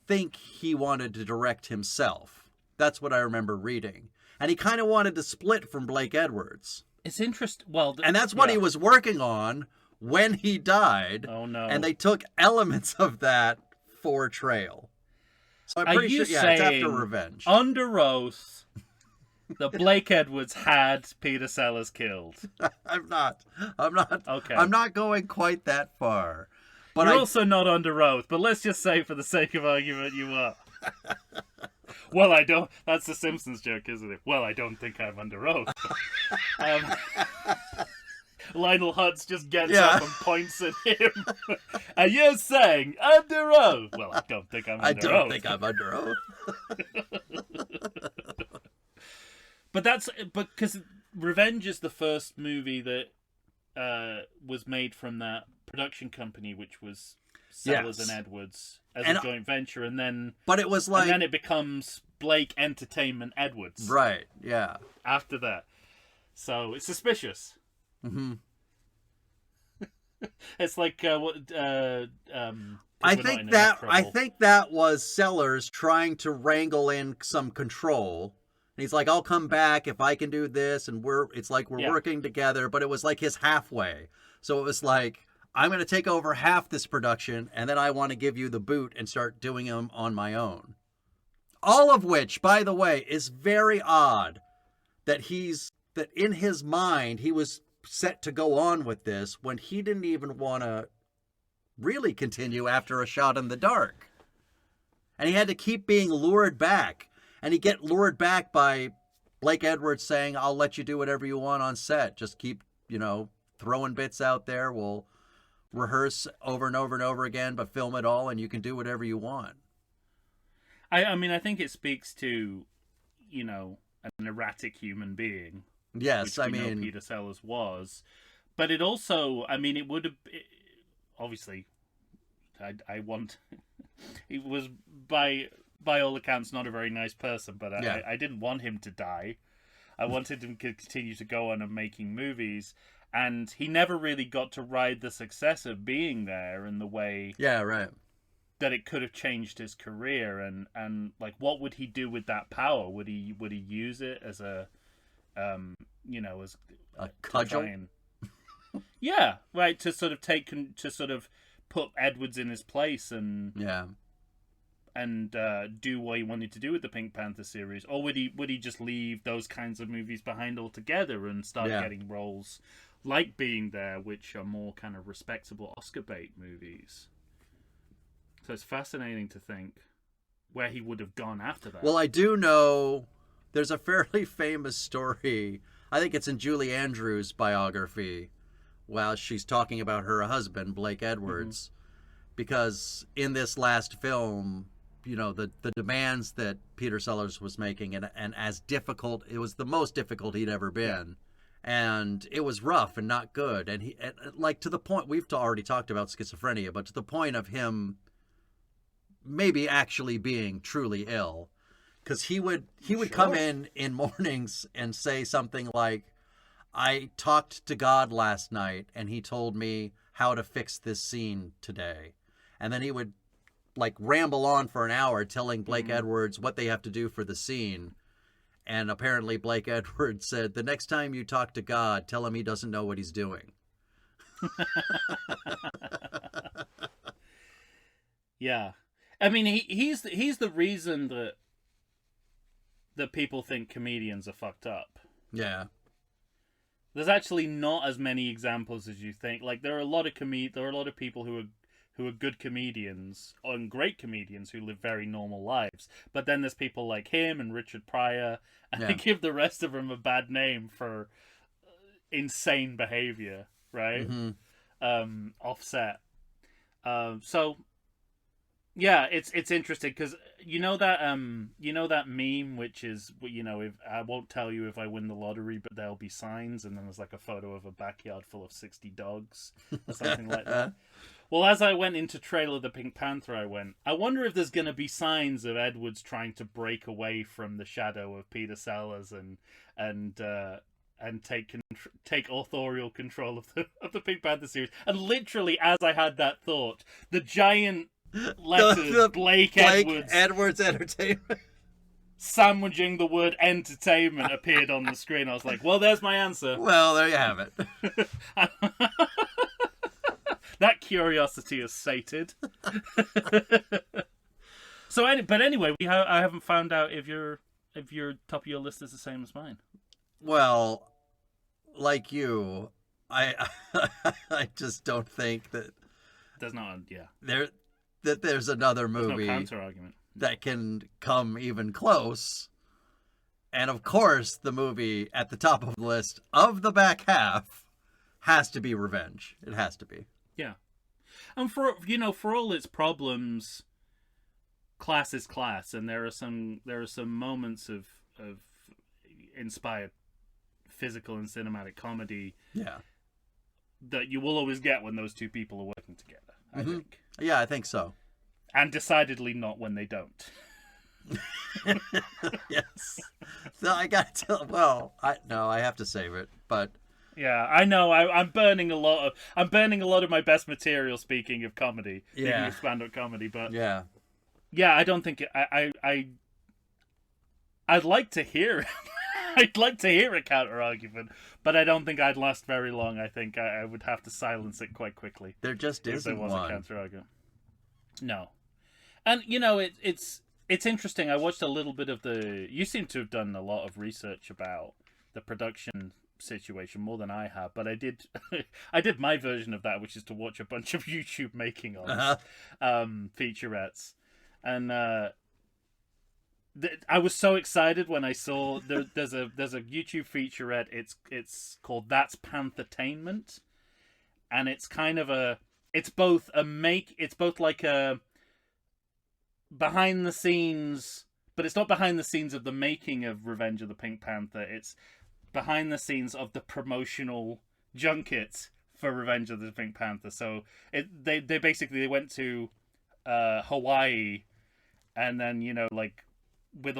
think he wanted to direct himself. That's what I remember reading. And he kind of wanted to split from Blake Edwards. It's interesting. Well, and that's what he was working on when he died. Oh, no. And they took elements of that for Trail. So I'm pretty sure, it's After Revenge. Under oath that Blake Edwards had Peter Sellers killed. I'm not. Okay. I'm not going quite that far. But You're also not under oath, but let's just say for the sake of argument you are. Well, I don't. That's the Simpsons joke, isn't it? Well, I don't think I'm under oath. Lionel Hutz just gets up and points at him. And you're saying under oath? Well, I don't think I'm under oath. I don't think I'm under oath. But because Revenge is the first movie that was made from that production company, which was Sellers and Edwards as a joint venture, and then it was like, and then it becomes Blake Entertainment Edwards, right? Yeah. After that, so it's suspicious. Mm-hmm. It's like I think that was Sellers trying to wrangle in some control. And he's like, I'll come back if I can do this, and we're working together. But it was like his halfway. So it was like, I'm going to take over half this production, and then I want to give you the boot and start doing them on my own. All of which, by the way, is very odd that in his mind he was set to go on with this when he didn't even want to really continue after A Shot in the Dark. And he had to keep being lured back. And he'd get lured back by Blake Edwards saying, I'll let you do whatever you want on set. Just keep, throwing bits out there. We'll rehearse over and over and over again, but film it all, and you can do whatever you want. I mean, I think it speaks to, an erratic human being. Yes, which we know Peter Sellers was. But it also, it would have... Obviously, I want... He was, by all accounts, not a very nice person, but I didn't want him to die. I wanted him to continue to go on and making movies, and he never really got to ride the success of being there in the way that it could have changed his career. And like, what would he do with that power? Would he use it as a as a cudgel? Yeah, right. To sort of put Edwards in his place and do what he wanted to do with the Pink Panther series, or would he just leave those kinds of movies behind altogether and start getting roles like Being There, which are more kind of respectable Oscar bait movies? So it's fascinating to think where he would have gone after that. Well, I do know there's a fairly famous story. I think it's in Julie Andrews' biography, while she's talking about her husband, Blake Edwards, because in this last film, the demands that Peter Sellers was making, and as difficult, it was the most difficult he'd ever been. And it was rough and not good. And to the point, we've already talked about schizophrenia, but to the point of him maybe actually being truly ill. Because he would come in mornings and say something like, I talked to God last night and he told me how to fix this scene today. And then he would ramble on for an hour telling Blake Edwards what they have to do for the scene. And apparently Blake Edwards said, the next time you talk to God, tell him he doesn't know what he's doing. Yeah. I mean, he's the reason that people think comedians are fucked up. Yeah. There's actually not as many examples as you think. Like, there are a lot of people who are good comedians and great comedians who live very normal lives. But then there's people like him and Richard Pryor, and they give the rest of them a bad name for insane behavior, right? Offset. So yeah, it's interesting because you know that meme, which is, if I won't tell you if I win the lottery, but there'll be signs, and then there's like a photo of a backyard full of 60 dogs or something like that. Well, as I went into trailer the Pink Panther, I wonder if there's going to be signs of Edwards trying to break away from the shadow of Peter Sellers and take authorial control of the Pink Panther series. And literally, as I had that thought, the giant letters the Blake Edwards Entertainment sandwiching the word entertainment appeared on the screen. I was like, well, there's my answer. Well, there you have it. That curiosity is sated. But anyway, I haven't found out if your top of your list is the same as mine. Well, like you, I just don't think that there's not. Yeah. There's another There's movie no counter argument that can come even close. And of course, the movie at the top of the list of the back half has to be Revenge. It has to be. Yeah. And for all its problems, class is class, and there are some moments of inspired physical and cinematic comedy. Yeah. That you will always get when those two people are working together, I think. Yeah, I think so. And decidedly not when they don't. Yes. So I got to tell. Well, I have to save it, but. Yeah, I know. I'm burning a lot of my best material. Speaking of comedy, yeah, expand on comedy, but yeah. I don't think I'd like to hear. I'd like to hear a counter argument, but I don't think I'd last very long. I think I would have to silence it quite quickly. There just isn't if there was one. A counter argument. No, and it's interesting. I watched a little bit of the. You seem to have done a lot of research about the production situation more than I have, but I did my version of that, which is to watch a bunch of YouTube making of featurettes, and I was so excited when I saw there's a YouTube featurette. It's called That's Panthertainment, and it's kind of it's both like a behind the scenes, but it's not behind the scenes of the making of Revenge of the Pink Panther. It's behind the scenes of the promotional junket for Revenge of the Pink Panther. So they basically went to Hawaii, and then with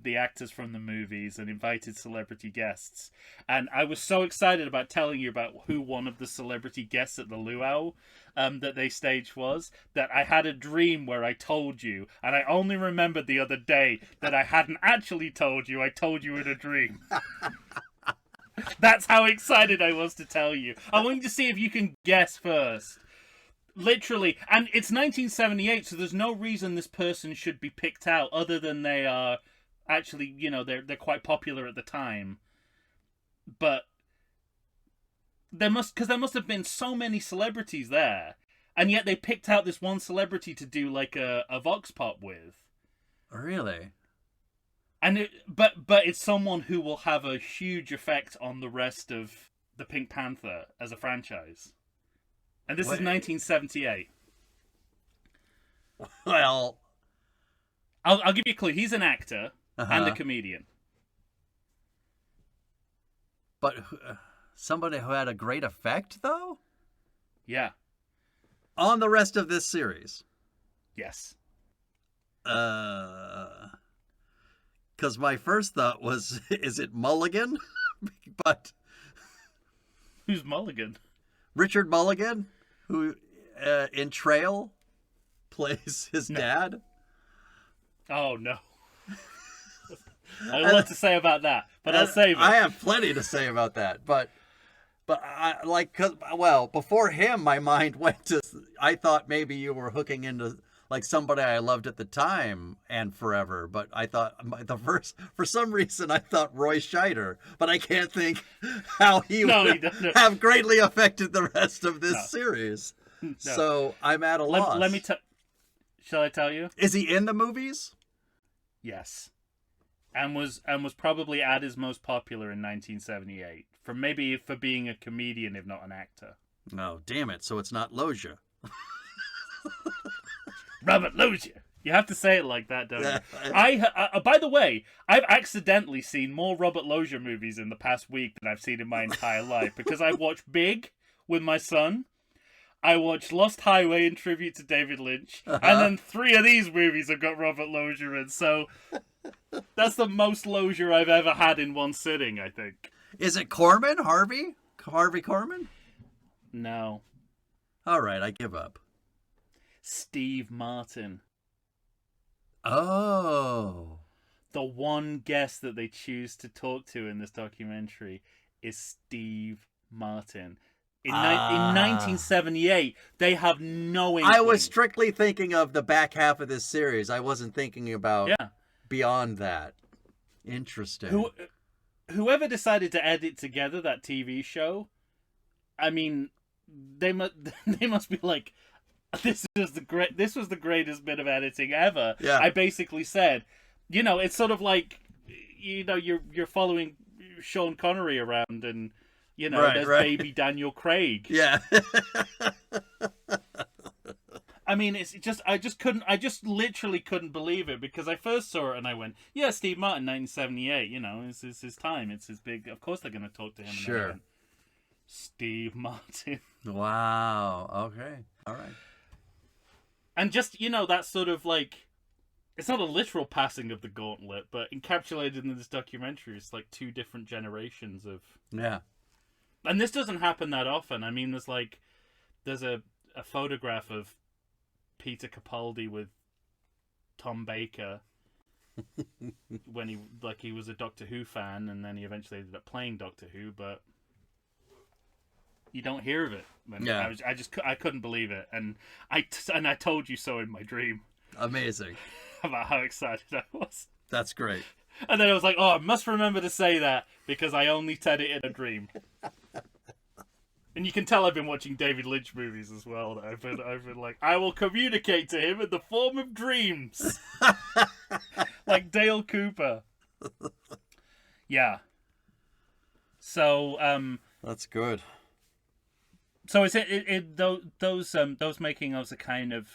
the actors from the movies and invited celebrity guests. And I was so excited about telling you about who one of the celebrity guests at the luau that they staged was, that I had a dream where I told you, and I only remembered the other day that I hadn't actually told you. I told you in a dream. That's how excited I was to tell you. I want you to see if you can guess first. Literally. And it's 1978, so there's no reason this person should be picked out other than they are actually, they're quite popular at the time. But there must have been so many celebrities there, and yet they picked out this one celebrity to do like a vox pop with. Really? And but it's someone who will have a huge effect on the rest of the Pink Panther as a franchise. And this is 1978. Well, I'll give you a clue. He's an actor and a comedian. But somebody who had a great effect, though? Yeah. On the rest of this series? Yes. Because my first thought was, is it Mulligan? But who's Mulligan? Richard Mulligan, who in Trail plays his dad. Oh no! I have a lot to say about that, but I'll save it. I have plenty to say about that, but before him, my mind went to. I thought maybe you were hooking into like somebody I loved at the time and forever, but I thought for some reason I thought Roy Scheider, but I can't think how he would have greatly affected the rest of this series. No. So I'm at a loss. Let me shall I tell you? Is he in the movies? Yes, and was probably at his most popular in 1978 for being a comedian, if not an actor. No, damn it! So it's not Loja. Robert Loggia. You have to say it like that, don't you? By the way, I've accidentally seen more Robert Loggia movies in the past week than I've seen in my entire life, because I've watched Big with my son, I watched Lost Highway in tribute to David Lynch, and then 3 of these movies have got Robert Loggia in, so that's the most Loggia I've ever had in one sitting, I think. Is it Corman? Harvey? Harvey Corman? No. All right, I give up. Steve Martin. Oh. The one guest that they choose to talk to in this documentary is Steve Martin. In 1978, they have no inkling. I was strictly thinking of the back half of this series. I wasn't thinking about beyond that. Interesting. Whoever decided to edit together that TV show, I mean, they must be like, this was the greatest bit of editing ever. Yeah. I basically said, it's sort of like, you're following Sean Connery around, and there's baby Daniel Craig. Yeah. I mean, I just literally couldn't believe it, because I first saw it and I went, yeah, Steve Martin, 1978, it's his time, it's his big, of course they're going to talk to him. Sure. And I went, Steve Martin. Wow. Okay. All right. And just, that sort of like, it's not a literal passing of the gauntlet, but encapsulated in this documentary, it's like 2 different generations of... Yeah. And this doesn't happen that often. I mean, there's a photograph of Peter Capaldi with Tom Baker when he was a Doctor Who fan, and then he eventually ended up playing Doctor Who, but you don't hear of it. Yeah. I couldn't believe it, and I told you so in my dream. Amazing. About how excited I was. That's great. And then I was like, I must remember to say that, because I only said it in a dream. And you can tell I've been watching David Lynch movies as well. I've been like, I will communicate to him in the form of dreams. Like Dale Cooper. Yeah. So, that's good. So those making ofs are kind of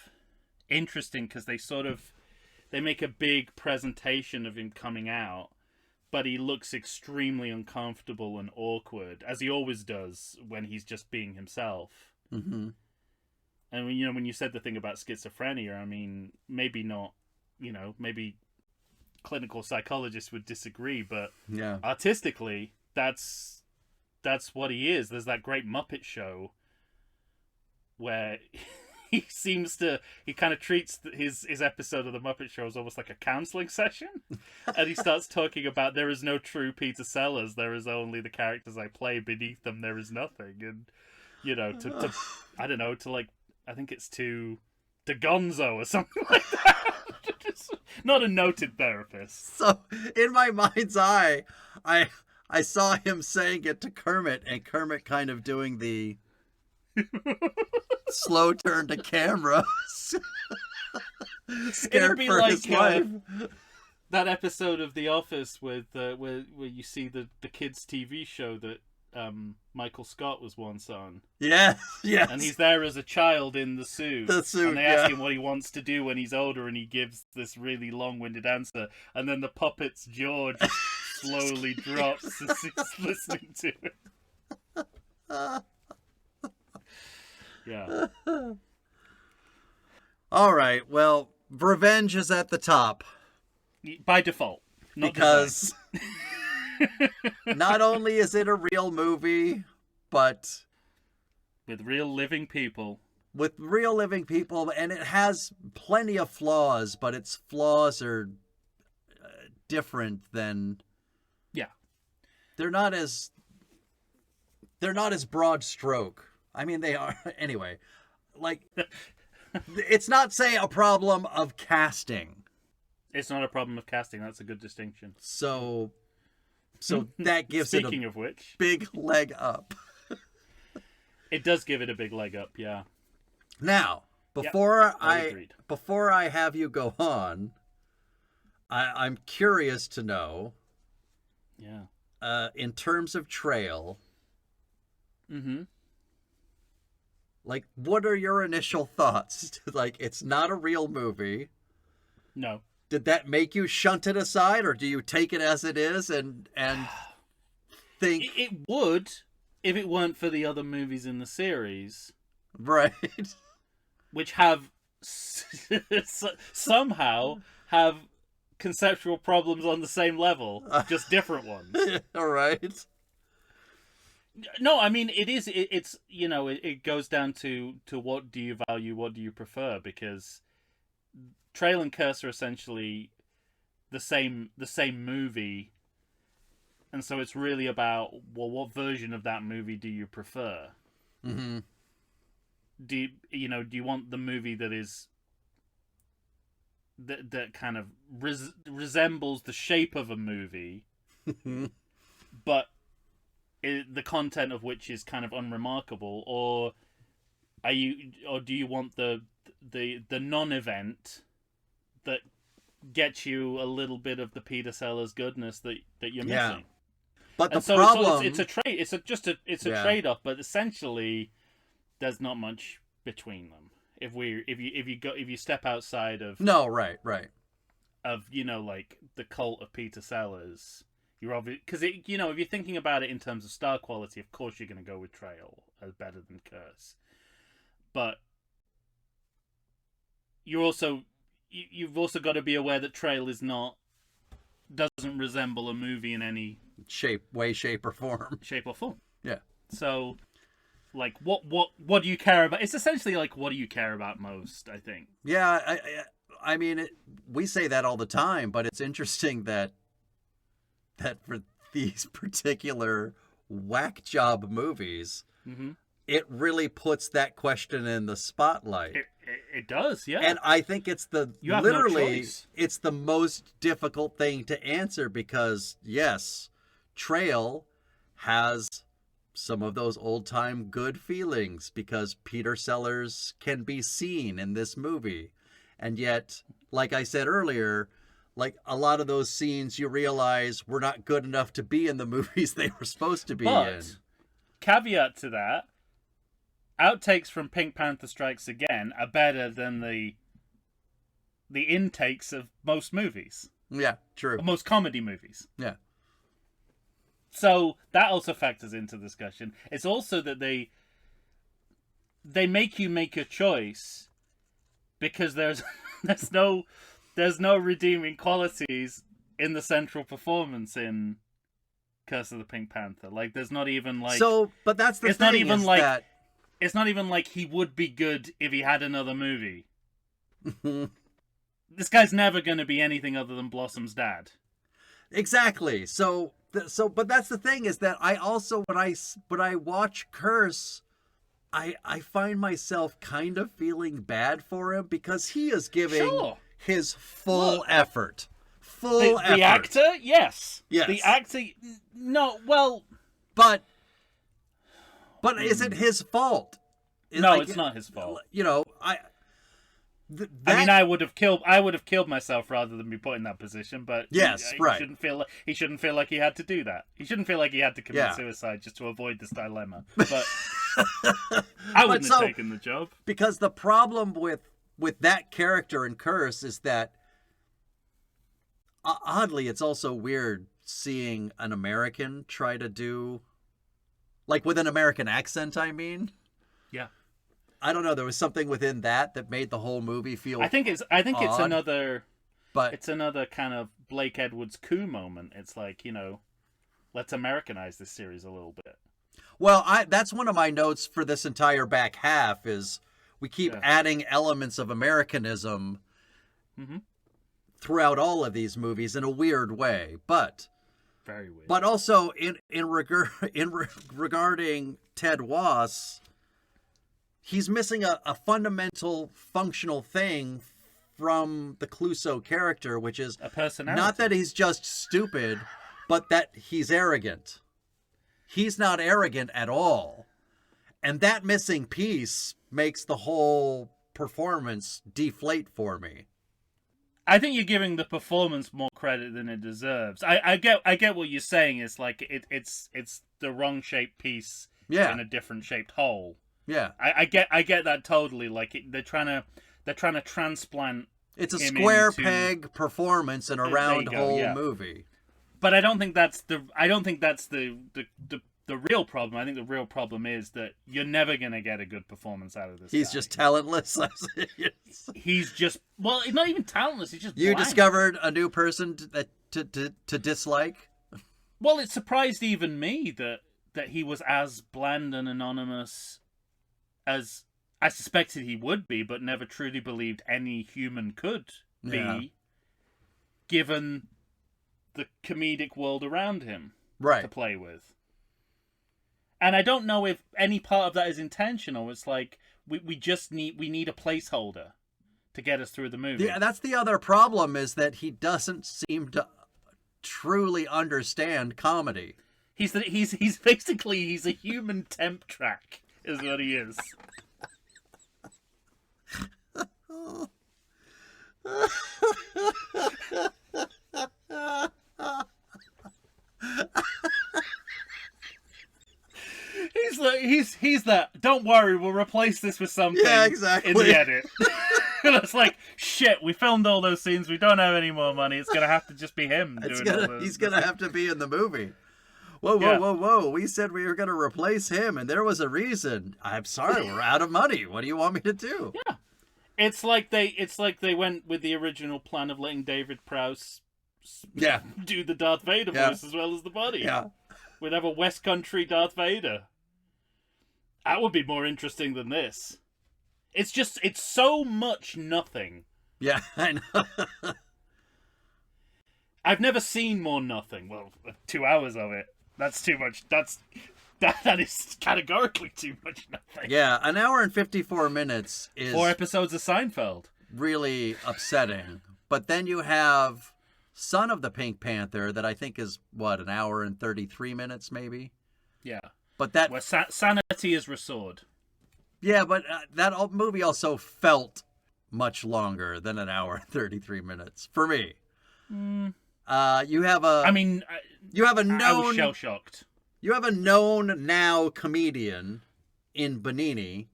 interesting, because they make a big presentation of him coming out, but he looks extremely uncomfortable and awkward, as he always does when he's just being himself. Mm-hmm. And when you said the thing about schizophrenia, I mean, maybe not, maybe clinical psychologists would disagree, but artistically, that's what he is. There's that great Muppet Show where he kind of treats his episode of the Muppet Show as almost like a counseling session, and he starts talking about, there is no true Peter Sellers, there is only the characters I play, beneath them there is nothing, and to I don't know, to like, I think it's to Gonzo or something like that. Not a noted therapist. So in my mind's eye, I saw him saying it to Kermit, and Kermit kind of doing the slow turn to camera. Scared for like, his life. That episode of The Office with where you see the kids' TV show that Michael Scott was once on. Yeah, yes. And he's there as a child in the suit. And they ask him what he wants to do when he's older, and he gives this really long-winded answer. And then the puppet's jaw just slowly drops as he's listening to it. Yeah. All right. Well, revenge is at the top. By default. Because not only is it a real movie, but with real living people. With real living people, and it has plenty of flaws, but its flaws are different than... Yeah. They're not as broad stroke. I mean, they are... Anyway, like, it's not, say, a problem of casting. It's not a problem of casting. That's a good distinction. So that gives Speaking it of which, big leg up. It does give it a big leg up, yeah. Now, before agreed. Before I have you go on, I'm curious to know. Yeah. In terms of trail. Mm-hmm. Like, what are your initial thoughts? Like, it's not a real movie. No. Did that make you shunt it aside, or do you take it as it is and think... It would, if it weren't for the other movies in the series. Right. Which have somehow have conceptual problems on the same level, just different ones. All right. No, I mean it's you know, it goes down to what do you value, what do you prefer, because Trail and Curse are essentially the same movie, and so it's really about, well, what version of that movie do you prefer? Mm-hmm. Do you want the movie that is that kind of resembles the shape of a movie, but the content of which is kind of unremarkable, or do you want the non-event that gets you a little bit of the Peter Sellers goodness that you're missing? But and the problem, it's a trade. It's a trade-off, but essentially there's not much between them. If you step outside of right of like the cult of Peter Sellers, you're obvious, because if you're thinking about it in terms of star quality, of course you're going to go with Trail as better than Curse, but you've also got to be aware that Trail doesn't resemble a movie in any shape or form. Yeah. So, like, what do you care about? It's essentially like, what do you care about most, I think. Yeah, I mean, we say that all the time, but it's interesting that for these particular whack job movies, mm-hmm. it really puts that question in the spotlight. It does, yeah. And I think it's it's the most difficult thing to answer, because yes, Trail has some of those old-time good feelings because Peter Sellers can be seen in this movie. And yet, like I said earlier, like a lot of those scenes you realize were not good enough to be in the movies they were supposed to be in. Caveat to that, outtakes from Pink Panther Strikes Again are better than the intakes of most movies. Yeah, true. Or most comedy movies. Yeah. So that also factors into the discussion. It's also that they make you make a choice because there's no redeeming qualities in the central performance in Curse of the Pink Panther. Like, there's not even like... So, but that's the thing, not even is like, that... It's not even like he would be good if he had another movie. This guy's never going to be anything other than Blossom's dad. Exactly. But that's the thing, is that I also, when I watch Curse, I find myself kind of feeling bad for him because he is giving his full effort. The actor? Yes. Yes. The actor... No, well... But is it his fault? No, it's not his fault. I mean, I would have killed myself rather than be put in that position. But yes, he right. He shouldn't feel like he had to do that. He shouldn't feel like he had to commit suicide just to avoid this dilemma. But I wouldn't have taken the job. Because the problem with that character in Curse is that oddly, it's also weird seeing an American try to do, like, with an American accent. I mean, yeah. I don't know. There was something within that made the whole movie feel. I think it's another, but it's another kind of Blake Edwards coup moment. It's like, let's Americanize this series a little bit. Well, that's one of my notes for this entire back half is we keep adding elements of Americanism throughout all of these movies in a weird way, but very weird. But also regarding Ted Wass, he's missing a fundamental functional thing from the Clouseau character, which is a personality. Not that he's just stupid, but that he's arrogant. He's not arrogant at all. And that missing piece makes the whole performance deflate for me. I think you're giving the performance more credit than it deserves. I get what you're saying. It's like it's the wrong shaped piece in a different shaped hole. Yeah. I get that totally. Like they're trying to transplant. It's a him square into, peg performance in a there round you go, hole yeah. movie. But I don't think that's the real problem. I think the real problem is that you're never gonna get a good performance out of this He's guy. just talentless. He's just, well, he's not even talentless. He's just You blank. discovered a new person to dislike? Well, it surprised even me that he was as bland and anonymous as I suspected he would be, but never truly believed any human could be, Yeah. given the comedic world around him Right. to play with. And I don't know if any part of that is intentional. It's like we need a placeholder to get us through the movie. Yeah, that's the other problem, is that he doesn't seem to truly understand comedy. He's basically he's a human temp track, is what he is. He's that. Don't worry, we'll replace this with something. Yeah, exactly. In the edit. And it's like, shit, we filmed all those scenes. We don't have any more money. It's gonna have to just be him doing all those. He's gonna have to be in the movie. Whoa, Yeah. whoa! We said we were gonna replace him, and there was a reason. I'm sorry, we're out of money. What do you want me to do? Yeah. It's like they went with the original plan of letting David Prowse Yeah, do the Darth Vader Yeah. voice as well as the body. yeah. We'd have a West Country Darth Vader. That would be more interesting than this. It's so much nothing. Yeah, I know. I've never seen more nothing. Well, 2 hours of it. That's too much. That is categorically too much nothing. Yeah, an hour and 54 minutes is 4 episodes of Seinfeld. really upsetting. But then you have Son of the Pink Panther that I think is, what, an hour and 33 minutes maybe? Yeah. But that... Where sanity is restored. Yeah, but that movie also felt much longer than an hour and 33 minutes for me. You have a... I mean, you have a I was known... shell-shocked. You have a known now comedian in Benigni,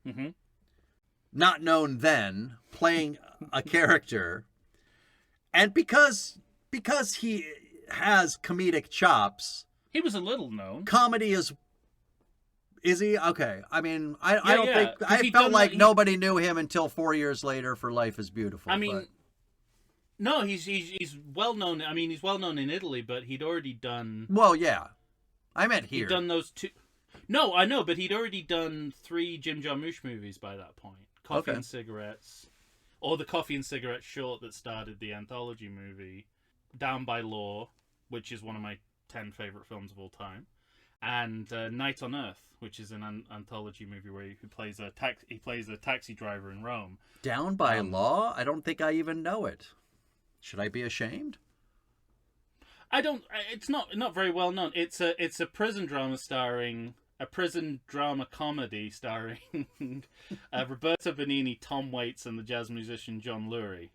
Mm-hmm. not known then, playing a character. And because he has comedic chops, He was a little known. comedy is he? Okay. I mean, I don't yeah, think... 'cause I he felt done like that- nobody knew him until 4 years later for Life is Beautiful. I mean, but... no, he's well known. I mean, he's well known in Italy, but he'd already done. Well, yeah. I meant here. He'd done those 2. No, I know, but he'd already done 3 Jim Jarmusch movies by that point. Coffee Okay. and Cigarettes, or the Coffee and Cigarettes short that started the anthology movie, Down by Law, which is one of my 10 favorite films of all time, and Night on Earth, which is an anthology movie where he plays a taxi driver in Rome. Down by Law? I don't think I even know it. Should I be ashamed? I don't. It's not very well known. It's a prison drama starring a prison drama comedy starring Roberto Benigni, Tom Waits, and the jazz musician John Lurie.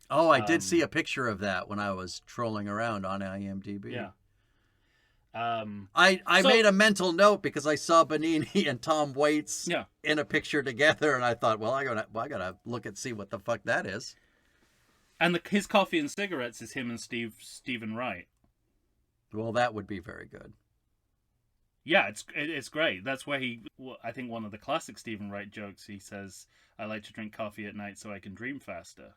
Oh, I did see a picture of that when I was trolling around on IMDb. Yeah. I So- made a mental note because I saw Benigni and Tom Waits Yeah. in a picture together, and I thought, well, I gotta look and see what the fuck that is. And his Coffee and Cigarettes is him and Stephen Wright. Well, that would be very good. Yeah, it's great. That's where I think one of the classic Stephen Wright jokes, he says, "I like to drink coffee at night so I can dream faster."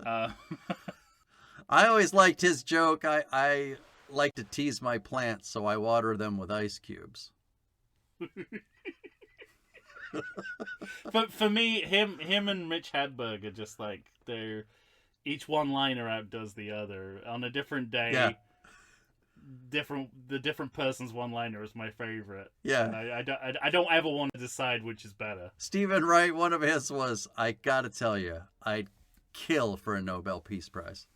I always liked his joke. I like to tease my plants, so I water them with ice cubes. But for me, him and Mitch Hedberg are just like, they're each one-liner outdoes the other on a different day. Yeah. The different person's one-liner is my favorite. Yeah. And I don't ever want to decide which is better. Stephen Wright, one of his was, I gotta tell you, I'd kill for a Nobel Peace Prize.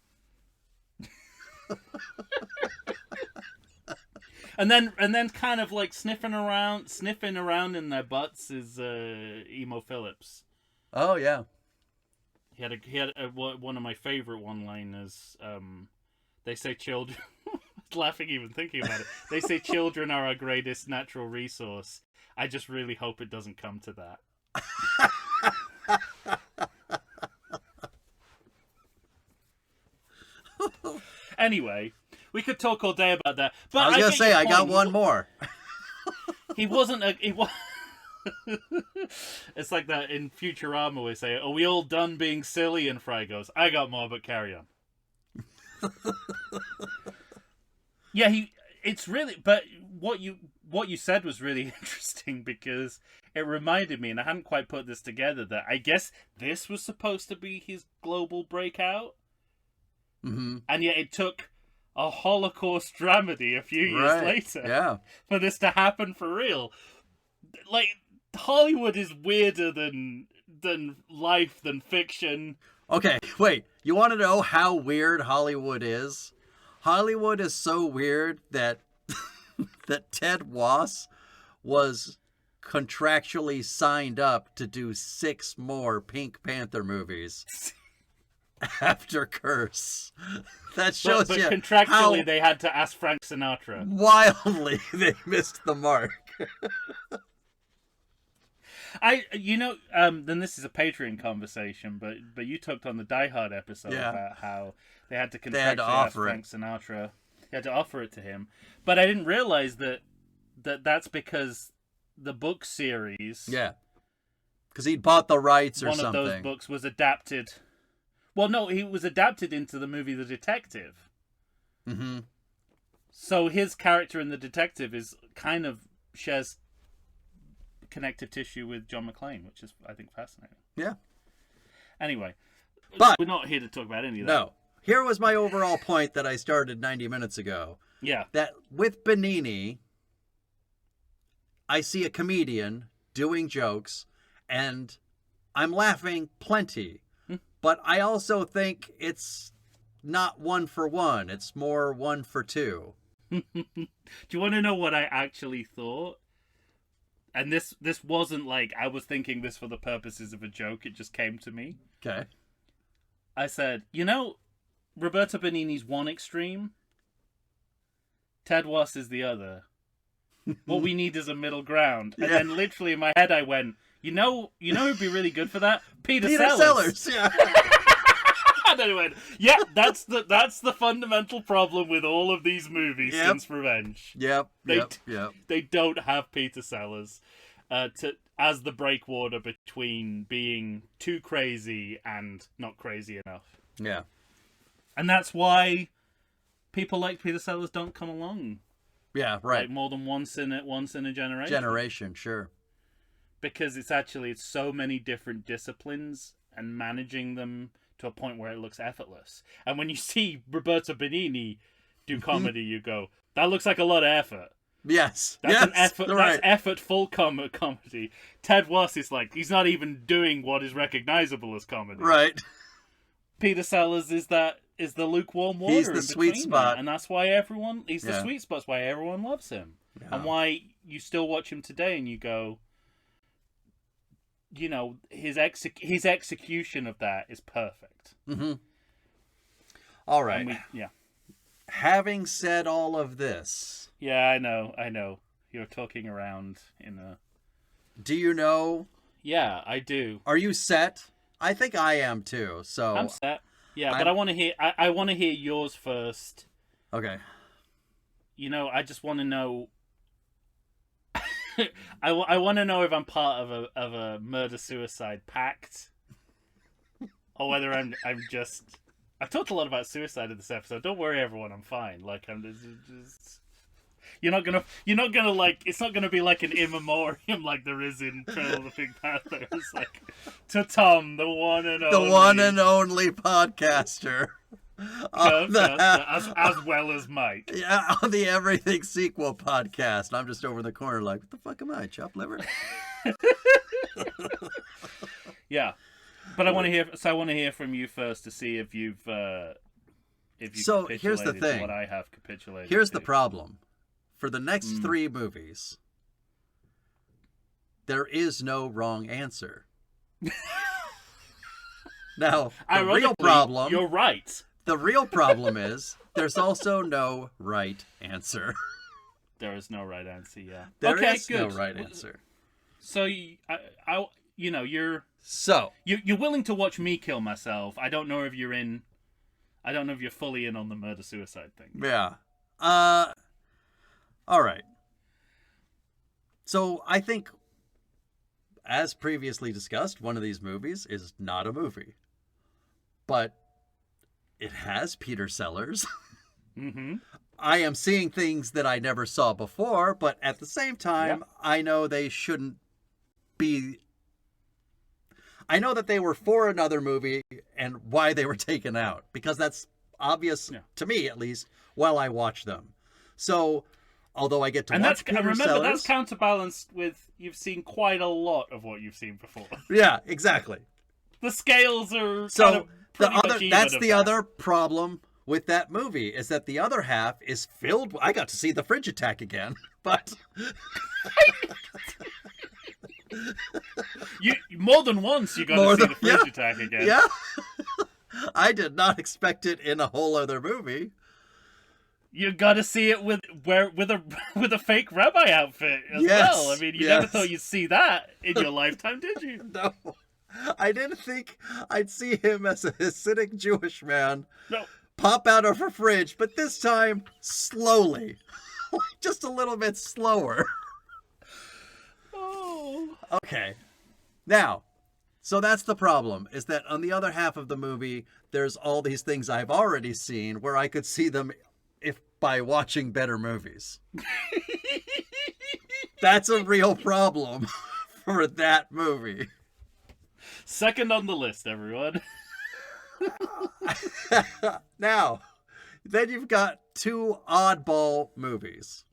And then kind of like sniffing around in their butts is Emo Phillips. Oh yeah. He had one of my favorite one-liners. They say children. laughing even thinking about it. They say children are our greatest natural resource. I just really hope it doesn't come to that. Anyway, we could talk all day about that. But I was going to say, I got one more. He wasn't a... It's like that in Futurama where they say, are we all done being silly? And Fry goes, I got more, but carry on. Yeah, it's really... But what you said was really interesting because it reminded me, and I hadn't quite put this together, that I guess this was supposed to be his global breakout. Mm-hmm. And yet it took a Holocaust dramedy a few years later for this to happen for real. Like, Hollywood is weirder than life, than fiction. Okay, wait. You want to know how weird Hollywood is? Hollywood is so weird that that Ted Wass was contractually signed up to do 6 more Pink Panther movies. After Curse. That shows but you contractually how they had to ask Frank Sinatra. Wildly they missed the mark. Then this is a Patreon conversation, but you talked on the Die Hard episode about how they had to contractually ask Frank Sinatra. They had to offer it to him. But I didn't realize that's because the book series... Yeah. Because he'd bought the rights or something. One of those books was adapted... Well, no, he was adapted into the movie The Detective. Mm-hmm. So his character in The Detective is kind of shares connective tissue with John McClane, which is, I think, fascinating. Yeah. Anyway, but we're not here to talk about any of that. No. Here was my overall point that I started 90 minutes ago. Yeah. That with Benigni, I see a comedian doing jokes, and I'm laughing plenty. But I also think it's not 1 for 1. It's more 1 for 2. Do you want to know what I actually thought? And this wasn't like I was thinking this for the purposes of a joke. It just came to me. Okay. I said, Roberto Benigni's one extreme. Ted Wass is the other. What we need is a middle ground. And then literally in my head I went, You know who'd be really good for that? Peter Sellers. Yeah. And then I went, yeah, that's the fundamental problem with all of these movies since Revenge. Yep. They don't have Peter Sellers as the breakwater between being too crazy and not crazy enough. Yeah. And that's why people like Peter Sellers don't come along. Yeah, right. Like more than once in a generation. Generation, sure. Because it's so many different disciplines and managing them to a point where it looks effortless. And when you see Roberto Benigni do comedy, you go, that looks like a lot of effort. Yes. That's an effort. Right. That's effortful comedy. Ted Wass is like, he's not even doing what is recognizable as comedy. Right. Peter Sellers is the lukewarm water. He's the sweet spot. And that's why he's the sweet spot. That's why everyone loves him. Yeah. And why you still watch him today and you go, his execution of that is perfect. Mm-hmm. All right. Having said all of this... Yeah, I know. You're talking around in a... Do you know... Yeah, I do. Are you set? I think I am too, so... I'm set. Yeah, but I want to hear... I want to hear yours first. Okay. I just want to know... I want to know if I'm part of a murder-suicide pact, or whether I'm just... I've talked a lot about suicide in this episode. Don't worry, everyone. I'm fine. Like I'm just... You're not gonna like. It's not gonna be like an in memoriam like there is in Trail of the Pink Panther. It's like to Tom, the one and only podcaster. As well as Mike. Yeah, on the Everything Sequel podcast. I'm just over the corner like, what the fuck am I, chopped liver? Yeah. But I want to hear from you first to see if you've So here's the thing. What I have capitulated. Here's the problem. For the next 3 movies, there is no wrong answer. Now, the real problem... You're right. The real problem is there's also no right answer. There is no right answer. Yeah. There okay, is good. no right answer. So you know, you're willing to watch me kill myself. I don't know if you're in. I don't know if you're fully in on the murder suicide thing. Yeah. All right. So I think, as previously discussed, one of these movies is not a movie, but it has Peter Sellers. Mm-hmm. I am seeing things that I never saw before, but at the same time, Yep. I know they shouldn't be. I know that they were for another movie and why they were taken out, because that's obvious to me, at least, while I watch them. So, although I get to watch Peter Sellers, that's counterbalanced with you've seen quite a lot of what you've seen before. Yeah, exactly. The scales are So kind of that's the other problem with that movie, is that the other half is filled. I got to see the fridge attack again, but you more than once you got to see the fridge attack again. Yeah. I did not expect it in a whole other movie. You got to see it with a fake rabbi outfit as well. I mean, you never thought you'd see that in your lifetime, did you? No. I didn't think I'd see him as a Hasidic Jewish man pop out of a fridge, but this time slowly. Just a little bit slower. Oh. Okay. Now, so that's the problem, is that on the other half of the movie, there's all these things I've already seen where I could see them if by watching better movies. That's a real problem for that movie. Second on the list, everyone. Now, then you've got two oddball movies.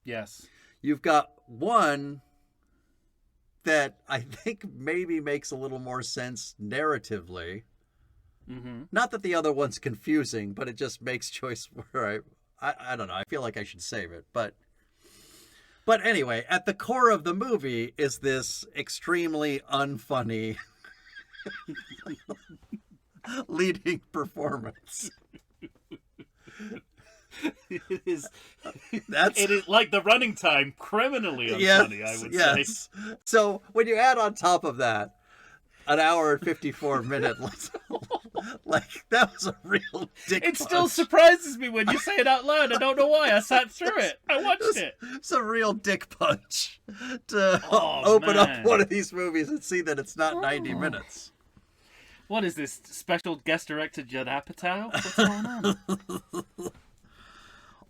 Yes. You've got one that I think maybe makes a little more sense narratively. Mm-hmm. Not that the other one's confusing, but it just makes choice where I don't know. I feel like I should save it, but anyway, at the core of the movie is this extremely unfunny leading performance. It is like the running time criminally unfunny, I would say. So when you add on top of that an hour and 54 minutes, like that was a real dick punch. Still surprises me when you say it out loud. I don't know why. I sat through it. I watched it. It's a real dick punch to open up one of these movies and see that it's not 90 minutes. What is this? Special guest director Judd Apatow? What's going on?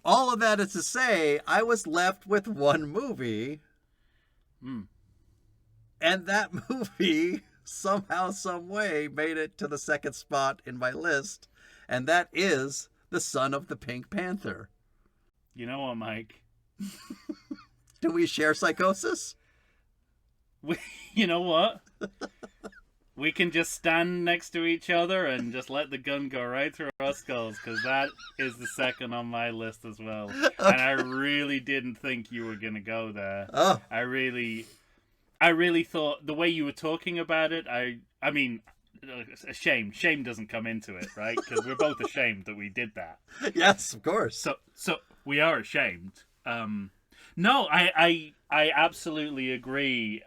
All of that is to say, I was left with one movie. And that movie somehow, some way made it to the second spot in my list. And that is The Son of the Pink Panther. You know what, Mike? Do we share psychosis? You know what? We can just stand next to each other and just let the gun go right through our skulls, because that is the second on my list as well. Okay. And I really didn't think you were going to go there. Oh. I really thought the way you were talking about it, I mean, shame doesn't come into it, right? Because we're both ashamed that we did that. Yes, of course. So we are ashamed. No, I absolutely agree.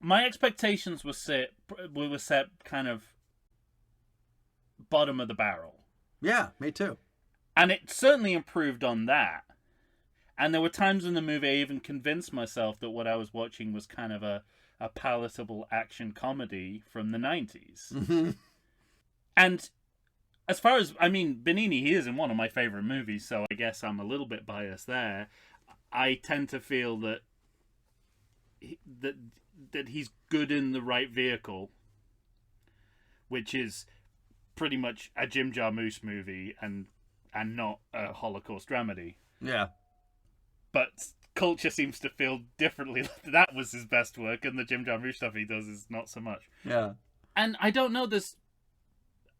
My expectations were set kind of bottom of the barrel. Yeah, me too. And it certainly improved on that. And there were times in the movie I even convinced myself that what I was watching was kind of a palatable action comedy from the 90s. Mm-hmm. And as far as, I mean, Benigni, he is in one of my favorite movies, so I guess I'm a little bit biased there. I tend to feel that he's good in the right vehicle, which is pretty much a Jim Jarmusch movie and not a Holocaust dramedy. Yeah. But culture seems to feel differently. That was his best work, and the Jim Jarmusch stuff he does is not so much. Yeah. And I don't know this.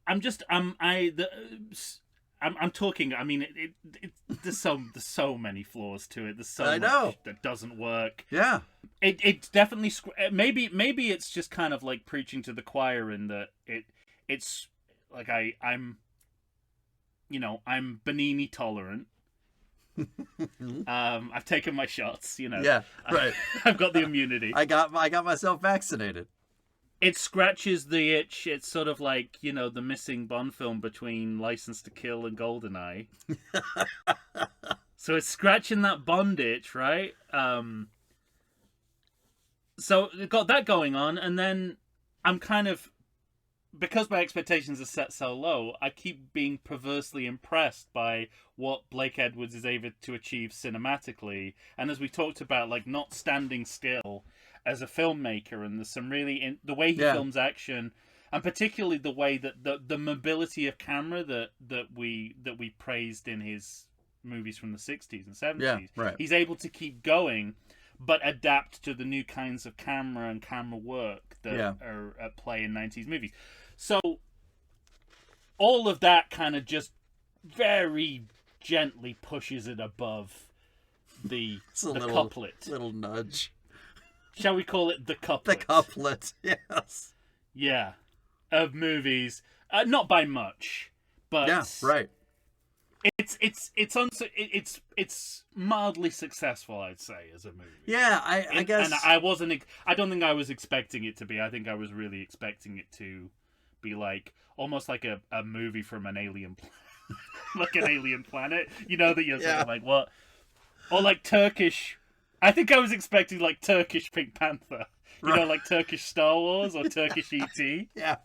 I'm talking. I mean, there's so many flaws to it. There's so much that doesn't work. Yeah. It definitely maybe it's just kind of like preaching to the choir in that it's like I'm Benini tolerant. I've taken my shots, Yeah, right. I've got the immunity. I got myself vaccinated. It scratches the itch. It's sort of like, the missing Bond film between License to Kill and GoldenEye. So it's scratching that Bond itch, right? So it got that going on, and then I'm kind of, because my expectations are set so low, I keep being perversely impressed by what Blake Edwards is able to achieve cinematically. And as we talked about, like, not standing still as a filmmaker, and there's some really the way he films action, and particularly the way that the mobility of camera that we praised in his movies from the 60s and 70s. Yeah, right. He's able to keep going, but adapt to the new kinds of camera and camera work that are at play in 90s movies. So all of that kind of just very gently pushes it above the couplet. Little nudge. Shall we call it the couplet? The couplet, yes. Yeah, of movies, not by much, but yeah, right. It's mildly successful, I'd say, as a movie. Yeah, I guess. And I don't think I was expecting it to be. I think I was really expecting it to be like almost like a movie from an alien, like an alien planet. That you're sort of like, what, or like Turkish. I think I was expecting like Turkish Pink Panther, like Turkish Star Wars or Turkish E.T. Yeah.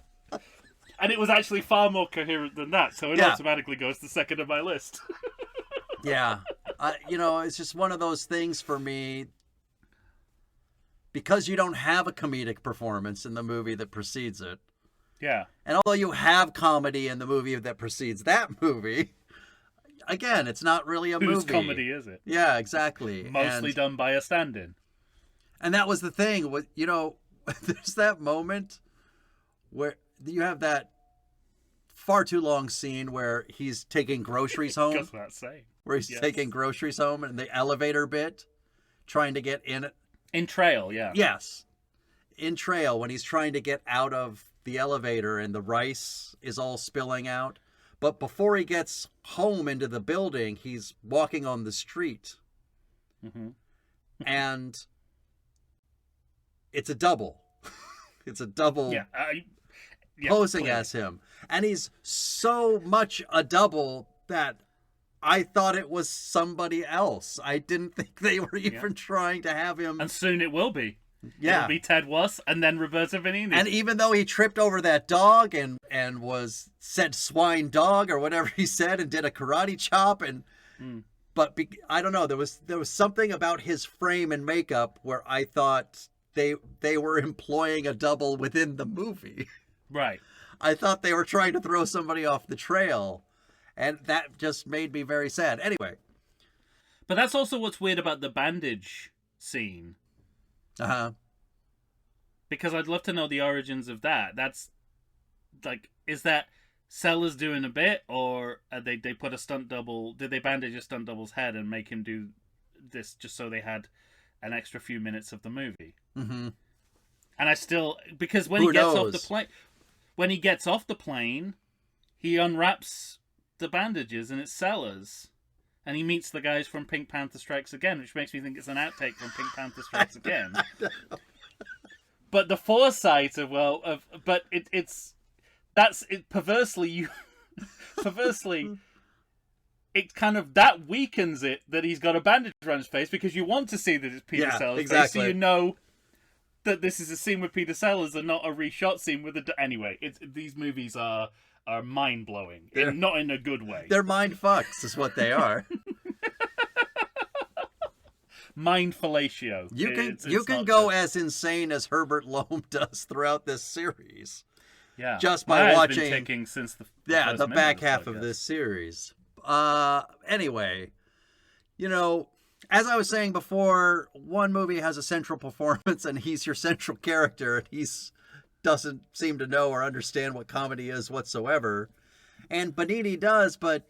And it was actually far more coherent than that, so it automatically goes to second on my list. Yeah. It's just one of those things for me, because you don't have a comedic performance in the movie that precedes it. Yeah. And although you have comedy in the movie that precedes that movie, again, it's not really a movie. Whose comedy is it? Yeah, exactly. Mostly done by a stand-in. And that was the thing. There's that moment where you have that far too long scene where he's taking groceries home. Just that same. Where he's taking groceries home and the elevator bit, trying to get in it. In Trail, yeah. Yes. In Trail, when he's trying to get out of the elevator and the rice is all spilling out. But before he gets home into the building, he's walking on the street. Mm-hmm. And it's a double. It's a double posing as him. And he's so much a double that I thought it was somebody else. I didn't think they were even trying to have him. And soon it will be. Yeah. It'll be Ted Wass and then Roberto Benigni. And even though he tripped over that dog and said swine dog or whatever he said and did a karate chop but I don't know, there was something about his frame and makeup where I thought they were employing a double within the movie. Right. I thought they were trying to throw somebody off the trail, and that just made me very sad. Anyway. But that's also what's weird about the bandage scene. Uh-huh. Because I'd love to know the origins of that. That's, like, is that Sellers doing a bit, or they put a stunt double, did they bandage a stunt double's head and make him do this just so they had an extra few minutes of the movie? Mm-hmm. And I still, because when he gets off the plane, he unwraps the bandages and it's Sellers. And he meets the guys from Pink Panther Strikes Again, which makes me think it's an outtake from Pink Panther Strikes Again. But the foresight perversely, it kind of, that weakens it that he's got a bandage around his face, because you want to see that it's Peter Sellers' face, so you know that this is a scene with Peter Sellers and not a reshot scene with anyway. These movies are mind-blowing, not in a good way. They're mind fucks is what they are. Mind fellatio. You can go as insane as Herbert Loam does throughout this series. Yeah, just by watching. Been ticking since the back half of this series. Anyway, as I was saying before, one movie has a central performance, and he's your central character, and he's doesn't seem to know or understand what comedy is whatsoever. And Benigni does, but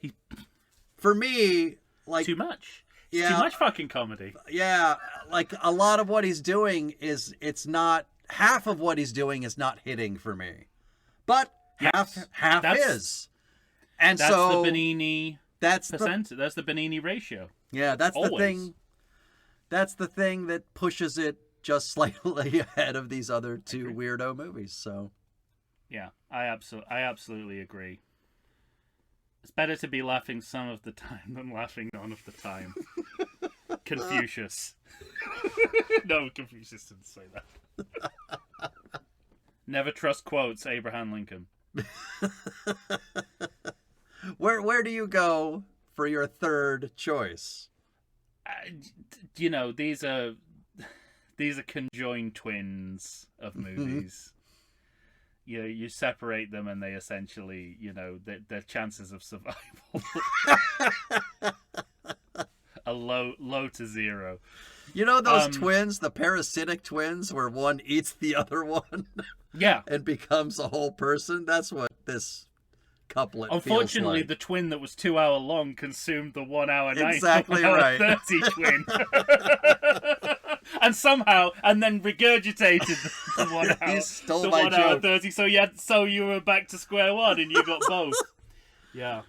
for me, like, too much. Yeah, too much fucking comedy. Yeah, like a lot of what he's doing half of what he's doing is not hitting for me. But half his. And that's so the Benigni that's percent. That's the Benigni ratio. Yeah, that's Always. the thing. That's the thing that pushes it just slightly ahead of these other two weirdo movies. So, yeah, I absolutely agree. It's better to be laughing some of the time than laughing none of the time. Confucius. No, Confucius didn't say that. Never trust quotes, Abraham Lincoln. Where do you go for your third choice? These are conjoined twins of movies. You separate them and they essentially, their chances of survival are low to zero. You know those twins, the parasitic twins, where one eats the other one? Yeah. And becomes a whole person? That's what this couplet Unfortunately, feels like. the twin that was 2 hour long consumed the 1 hour 9, exactly 1 hour right. 30 twin. and then regurgitated the 1 hour. He stole the my 1 hour joke. 30. So you were back to square one and you got both. Yeah,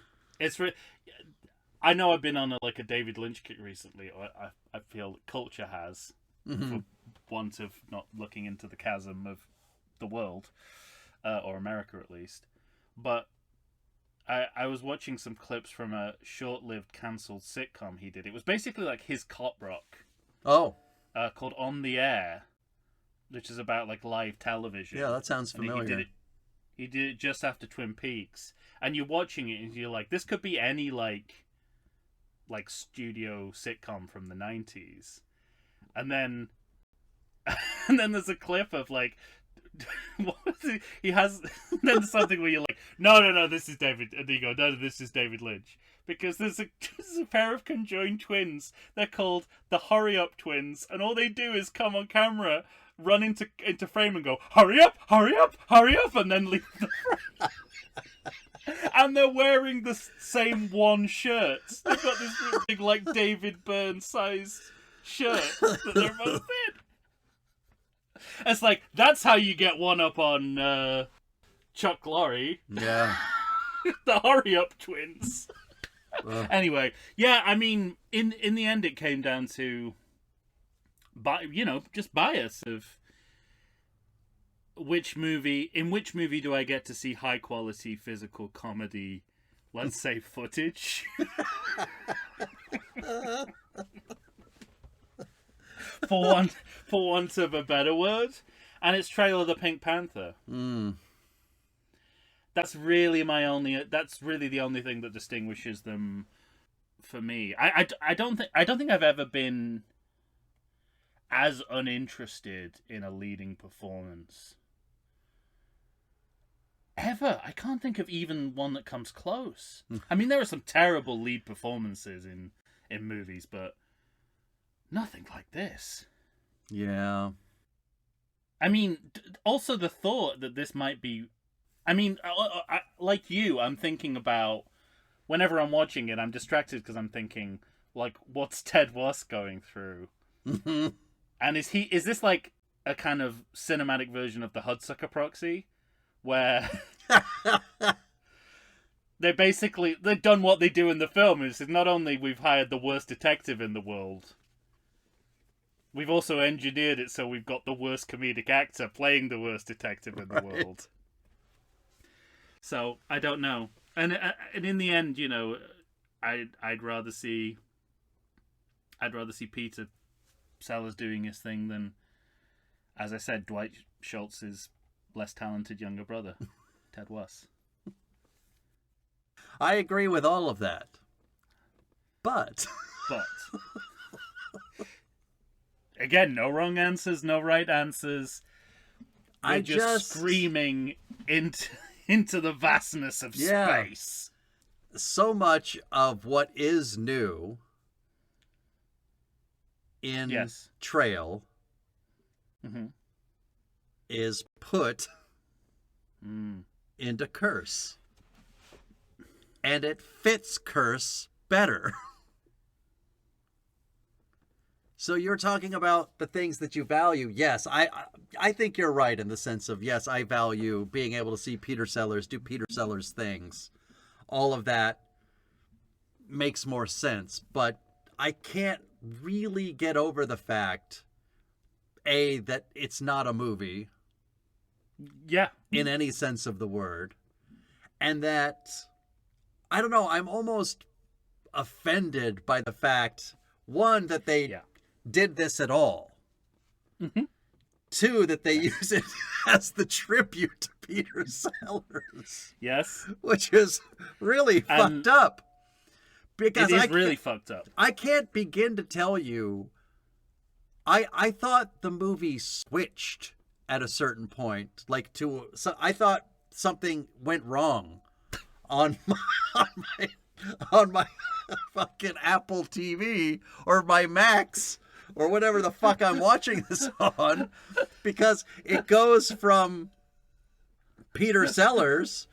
I know I've been on a David Lynch kick recently. I feel culture has, for want of not looking into the chasm of the world, or America at least. But I was watching some clips from a short-lived cancelled sitcom he did. It was basically like his cop rock. Oh. Called On the Air, which is about live television. Yeah, that sounds familiar. He did it just after Twin Peaks, and you're watching it and you're like, this could be any like studio sitcom from the 90s, and then there's a clip of what was it? He has then something where you're like, no, this is David, and you go, no, this is David Lynch, because there's a pair of conjoined twins. They're called the Hurry Up Twins, and all they do is come on camera, run into frame, and go, hurry up, hurry up, hurry up, and then leave the frame. And they're wearing the same one shirt. They've got this big David Byrne sized shirt that they're both in. It's that's how you get one up on Chuck Lorre. Yeah. The Hurry Up Twins. Anyway, yeah, I mean, in the end, it came down to, just bias of which movie do I get to see high quality physical comedy, let's say footage. for want of a better word, and it's Trail of the Pink Panther. That's really the only thing that distinguishes them for me. I don't think I've ever been as uninterested in a leading performance ever. I can't think of even one that comes close. I mean, there are some terrible lead performances in movies, but nothing like this. Yeah. I mean, also the thought that this might be... I mean, like you, I'm thinking about... Whenever I'm watching it, I'm distracted because I'm thinking, what's Ted Wuss going through? And is this a kind of cinematic version of the Hudsucker Proxy? Where they've done what they do in the film. Is not only we've hired the worst detective in the world, we've also engineered it so we've got the worst comedic actor playing the worst detective in the world. So I don't know, and in the end, I'd rather see Peter Sellers doing his thing than, as I said, Dwight Schultz's less talented younger brother, Ted Wuss. I agree with all of that. But again, no wrong answers, no right answers. We're just screaming into the vastness of space. So much of what is new in Trail is put into Curse. And it fits Curse better. So you're talking about the things that you value. Yes, I think you're right in the sense of, yes, I value being able to see Peter Sellers do Peter Sellers things. All of that makes more sense, but I can't really get over the fact, A, that it's not a movie. Yeah. In any sense of the word. And that, I don't know, I'm almost offended by the fact, one, that they did this at all. Mm-hmm. Two, that they use it as the tribute to Peter Sellers. Yes. Which is really fucked up. Because it is really fucked up. I can't begin to tell you. I thought the movie switched at a certain point. So I thought something went wrong on my fucking Apple TV or my Max or whatever the fuck I'm watching this on, because it goes from Peter Sellers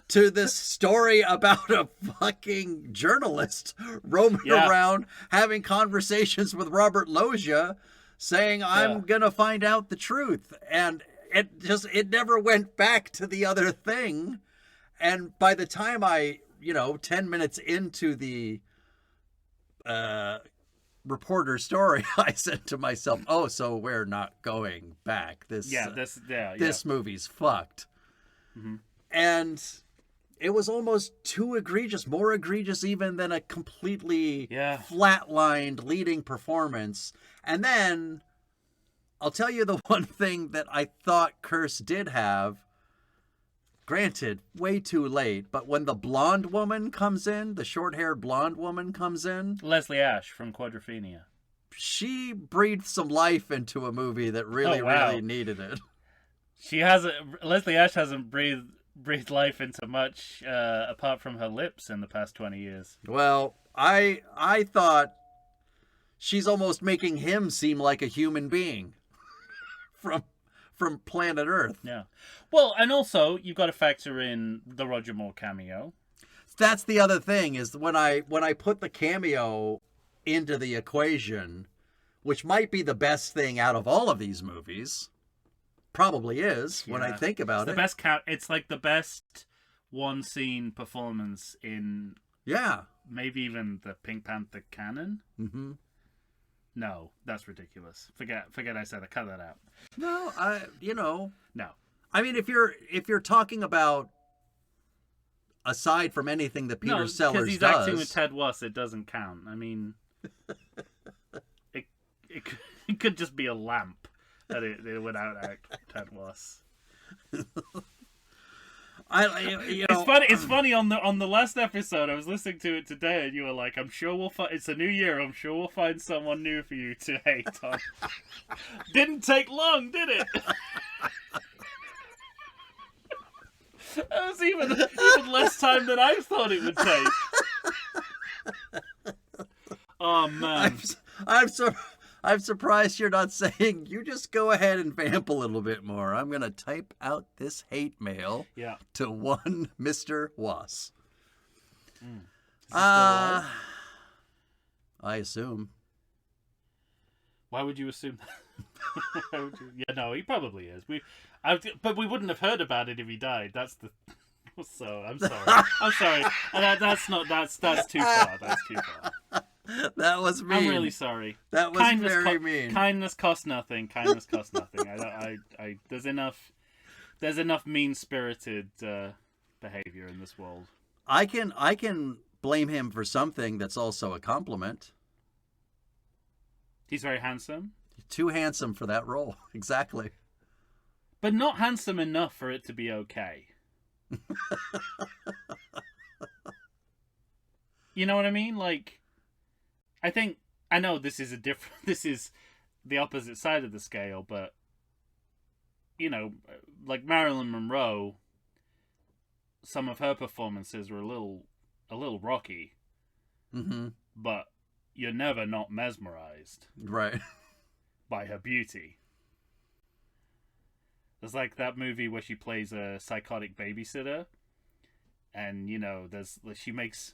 to this story about a fucking journalist roaming around having conversations with Robert Loggia saying, I'm gonna find out the truth. And it never went back to the other thing. And by the time 10 minutes into the reporter story, I said to myself, oh, so we're not going back. This movie's fucked. Mm-hmm. And it was almost too egregious, more egregious even than a completely flatlined leading performance. And then I'll tell you the one thing that I thought Curse did have. Granted, way too late, but when the blonde woman comes in, the short-haired blonde woman comes in... Leslie Ash from Quadrophenia. She breathed some life into a movie that really needed it. Leslie Ash hasn't breathed life into much apart from her lips in the past 20 years. Well, I thought she's almost making him seem like a human being from planet Earth. Yeah. Well, and also you've got to factor in the Roger Moore cameo. That's the other thing, is when I put the cameo into the equation, which might be the best thing out of all of these movies. Probably is, when I think about it. It's like the best one scene performance in maybe even the Pink Panther canon. Mm-hmm. No, that's ridiculous. Forget I said it. Cut that out. No, No. I mean, if you're talking about, aside from anything that Peter Sellers does, because he's acting with Ted Wass, it doesn't count. I mean, it could just be a lamp that it would outact Ted Wass. It's funny on the last episode. I was listening to it today, and you were like, "I'm sure we'll find. It's a new year. I'm sure we'll find someone new for you to hate on." Didn't take long, did it? That was even less time than I thought it would take. Oh man, I'm surprised you're not saying, you just go ahead and vamp a little bit more. I'm going to type out this hate mail to one Mr. Wass. I assume. Why would you assume that? Yeah, no, he probably is. But we wouldn't have heard about it if he died. That's the... So, I'm sorry. I'm sorry. That's too far. That's too far. That was mean. I'm really sorry. That was very mean. Kindness costs nothing. Kindness costs nothing. There's enough mean-spirited behavior in this world. I can blame him for something that's also a compliment. He's very handsome. Too handsome for that role. Exactly. But not handsome enough for it to be okay. You know what I mean? Like, I know this is the opposite side of the scale, but like Marilyn Monroe, some of her performances were a little rocky. Mm-hmm. But you're never not mesmerized. Right. By her beauty. There's like that movie where she plays a psychotic babysitter, and she makes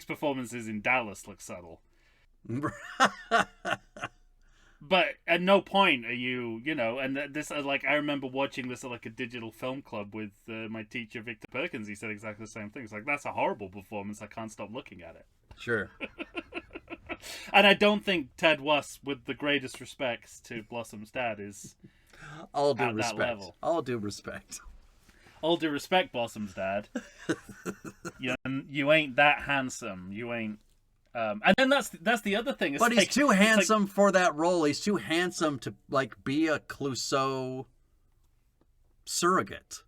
performances in Dallas look subtle. But at no point are you, and this, like, I remember watching this at, like, a digital film club with my teacher, Victor Perkins. He said exactly the same thing. It's like, that's a horrible performance. I can't stop looking at it. Sure. And I don't think Ted Wuss, with the greatest respects to Blossom's dad, is All due at respect. that level. All due respect. All due respect, Blossom's dad. You ain't that handsome. You ain't. And then that's the other thing. It's But he's like, too handsome for that role. He's too handsome to, like, be a Clouseau surrogate.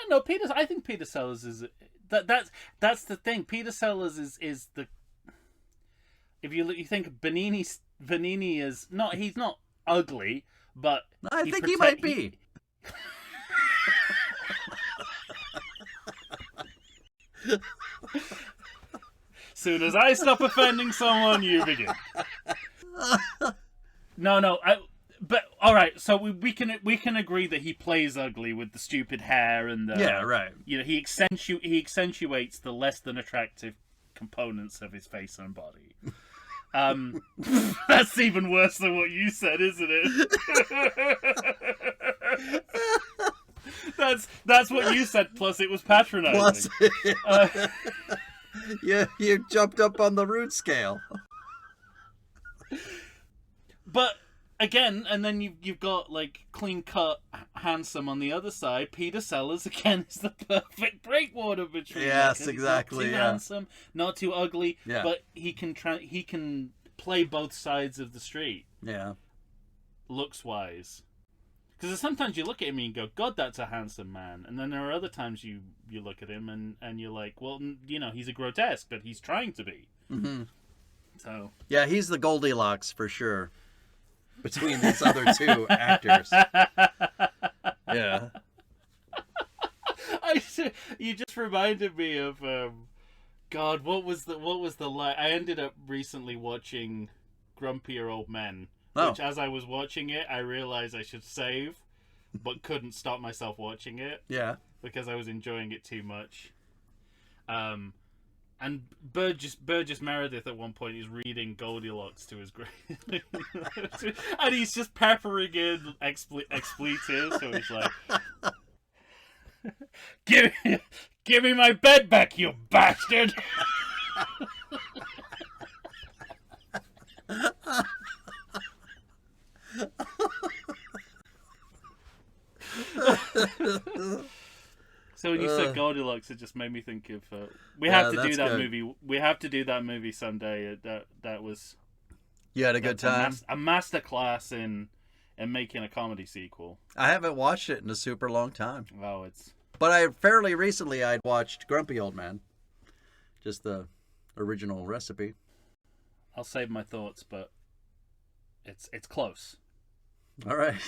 No, I think Peter Sellers is that's the thing. Peter Sellers is the. If you think Benigni is not, he's not ugly, but I think he might be. Soon as I stop offending someone, you begin. No, but all right. So we can agree that he plays ugly with the stupid hair and the, Yeah, right. He accentuates the less than attractive components of his face and body. That's even worse than what you said, isn't it? That's what you said. Plus, it was patronizing. You jumped up on the root scale. But again, and then you've got, like, clean cut, handsome on the other side. Peter Sellers again is the perfect breakwater between. Yes, exactly. Not too handsome, not too ugly, Yeah. but he can play both sides of the street. Yeah. Looks wise. Because sometimes you look at him and you go, God, that's a handsome man. And then there are other times you look at him and you're like, well, he's a grotesque, but he's trying to be. Mm-hmm. So. Yeah, he's the Goldilocks for sure. Between these other two actors. Yeah. You just reminded me of, God, what was the line? I ended up recently watching Grumpier Old Men. Which, as I was watching it, I realized I should save, but couldn't stop myself watching it. Yeah. Because I was enjoying it too much. And Burgess Meredith at one point is reading Goldilocks to his grave. And he's just peppering in expletives, so he's like, Give me my bed back, you bastard! So when you said Goldilocks, it just made me think of we have to do that good movie. We have to do that movie someday. That was. You had a good time. A masterclass in making a comedy sequel. I haven't watched it in a super long time. Oh, it's. But fairly recently I'd watched Grumpy Old Man, just the original recipe. I'll save my thoughts, but it's close. All right.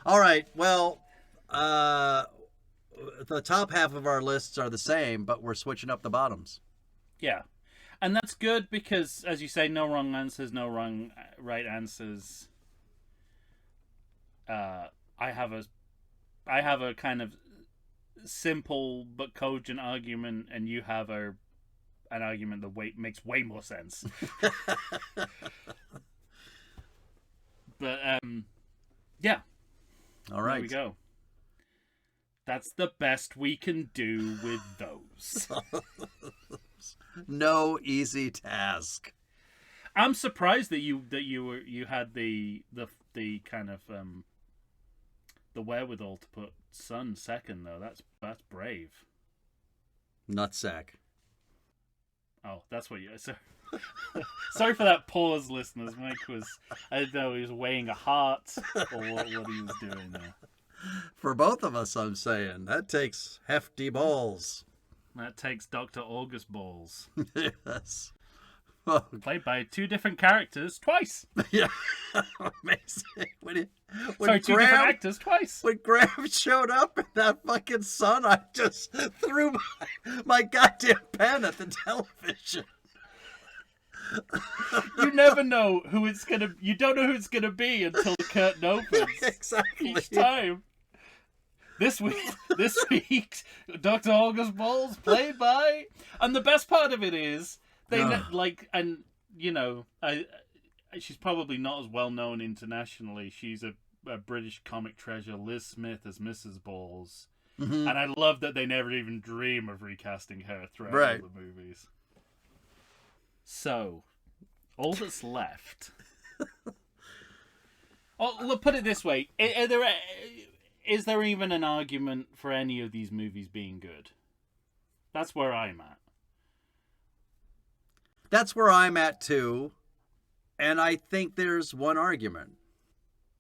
All right. Well, the top half of our lists are the same, but we're switching up the bottoms. Yeah. And that's good because, as you say, no wrong answers, no right answers. I have a kind of simple but cogent argument, and you have an argument that makes way more sense. But yeah. All right. There we go. That's the best we can do with those. No easy task. I'm surprised that you had the kind of the wherewithal to put Son second, though. That's brave. Nutsack. Oh, that's what you. Sorry for that pause, listeners. Mike was, I didn't know he was weighing a heart or what he was doing there. For both of us, I'm saying that takes hefty balls. That takes Dr. August balls. Yes. Well, played by two different characters twice. Yeah. Amazing. Sorry, two different actors twice. When Graham showed up in that fucking Son, I just threw my goddamn pen at the television. You never know who it's gonna. You don't know who it's gonna be until the curtain opens. Exactly. Each time. This week, Dr. August Balls played by, and the best part of it is like, and you know, she's probably not as well known internationally. She's a British comic treasure, Liz Smith as Mrs. Balls. Mm-hmm. And I love that they never even dream of recasting her throughout all the movies. So, all that's left. Look, put it this way: is there even an argument for any of these movies being good? That's where I'm at. That's where I'm at too, and I think there's one argument,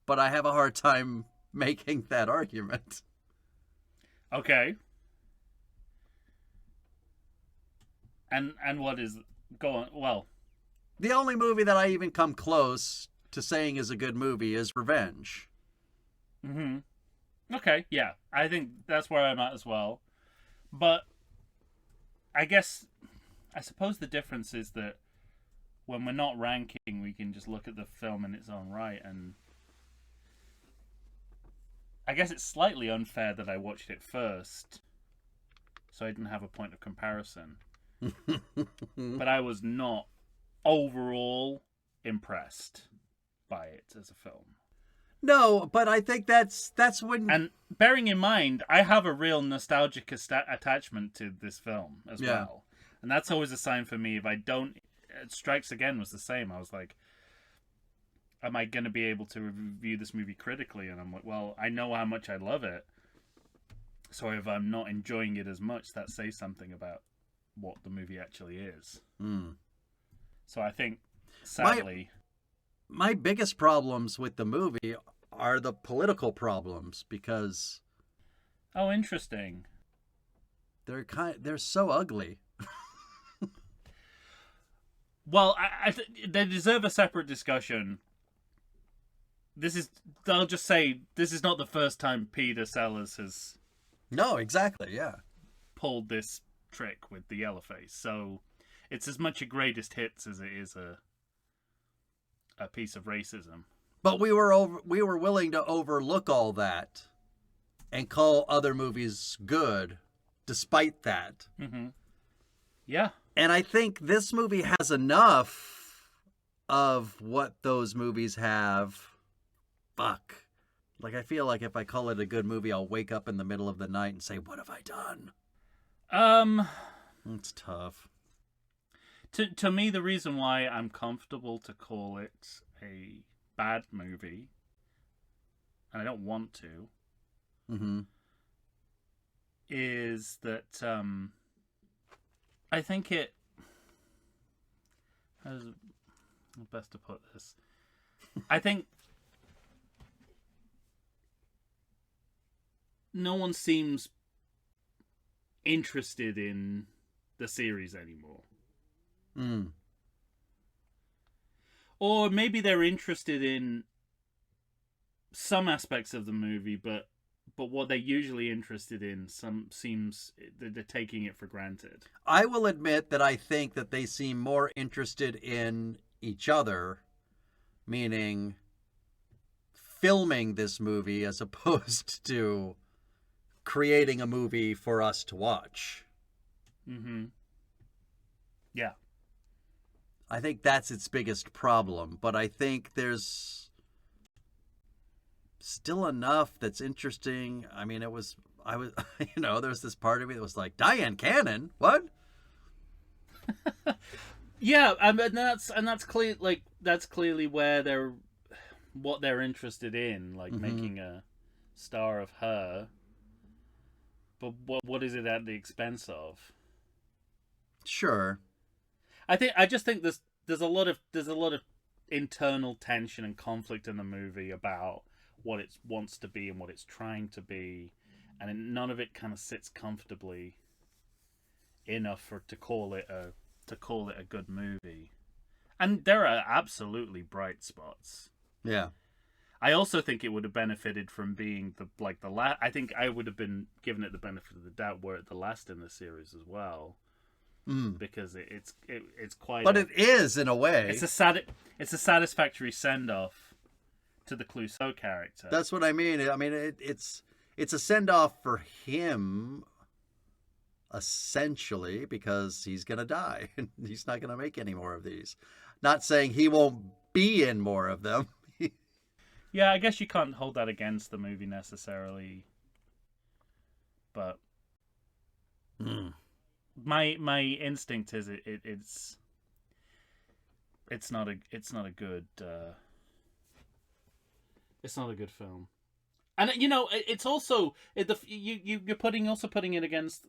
but I have a hard time making that argument. Okay. And what is... Go on. Well... The only movie that I even come close to saying is a good movie is Revenge. Mm-hmm. Okay, yeah. I think that's where I'm at as well. But I suppose the difference is that when we're not ranking, we can just look at the film in its own right, and I guess it's slightly unfair that I watched it first, so I didn't have a point of comparison. But I was not overall impressed by it as a film. No, but I think that's when... And bearing in mind, I have a real nostalgic attachment to this film as well. And that's always a sign for me if I don't... Strikes Again was the same. I was like, am I going to be able to review this movie critically? And I'm like, well, I know how much I love it. So if I'm not enjoying it as much, that says something about what the movie actually is. Mm. So I think, sadly... My biggest problems with the movie are the political problems, because... Oh, interesting. They're so ugly. Well, they deserve a separate discussion. I'll just say, this is not the first time Peter Sellers has... No, exactly, yeah. ...pulled this trick with the Yellowface. So, it's as much a greatest hits as it is a piece of racism. But we were willing to overlook all that and call other movies good, despite that. Mm-hmm. Yeah. And I think this movie has enough of what those movies have. Fuck. Like, I feel like if I call it a good movie, I'll wake up in the middle of the night and say, what have I done? It's tough. To me, the reason why I'm comfortable to call it a bad movie, and I don't want to, mm-hmm. is that I think it... How's best to put this? I think no one seems interested in the series anymore. Mm. Or maybe they're interested in some aspects of the movie, but what they're usually interested in seems they're taking it for granted. I will admit that I think that they seem more interested in each other, meaning filming this movie as opposed to creating a movie for us to watch. Mm-hmm. Yeah. I think that's its biggest problem, but I think there's still enough that's interesting. I mean, there's this part of me that was like, Diane Cannon? What? Yeah, and that's clear. Like, that's clearly what they're interested in, like, mm-hmm. making a star of her. But what is it at the expense of? Sure. I just think there's a lot of internal tension and conflict in the movie about what it wants to be and what it's trying to be, and none of it kind of sits comfortably enough to call it a good movie. And there are absolutely bright spots. Yeah. I also think it would have benefited from being the last. I think I would have been given it the benefit of the doubt were it the last in the series as well. Mm. Because it's quite. But it is in a way. It's a satisfactory send off to the Clouseau character. That's what I mean. I mean it's a send off for him, essentially, because he's going to die. He's not going to make any more of these. Not saying he won't be in more of them. Yeah, I guess you can't hold that against the movie necessarily. But my instinct is it's not a good it's not a good film. And it's also you're putting it against.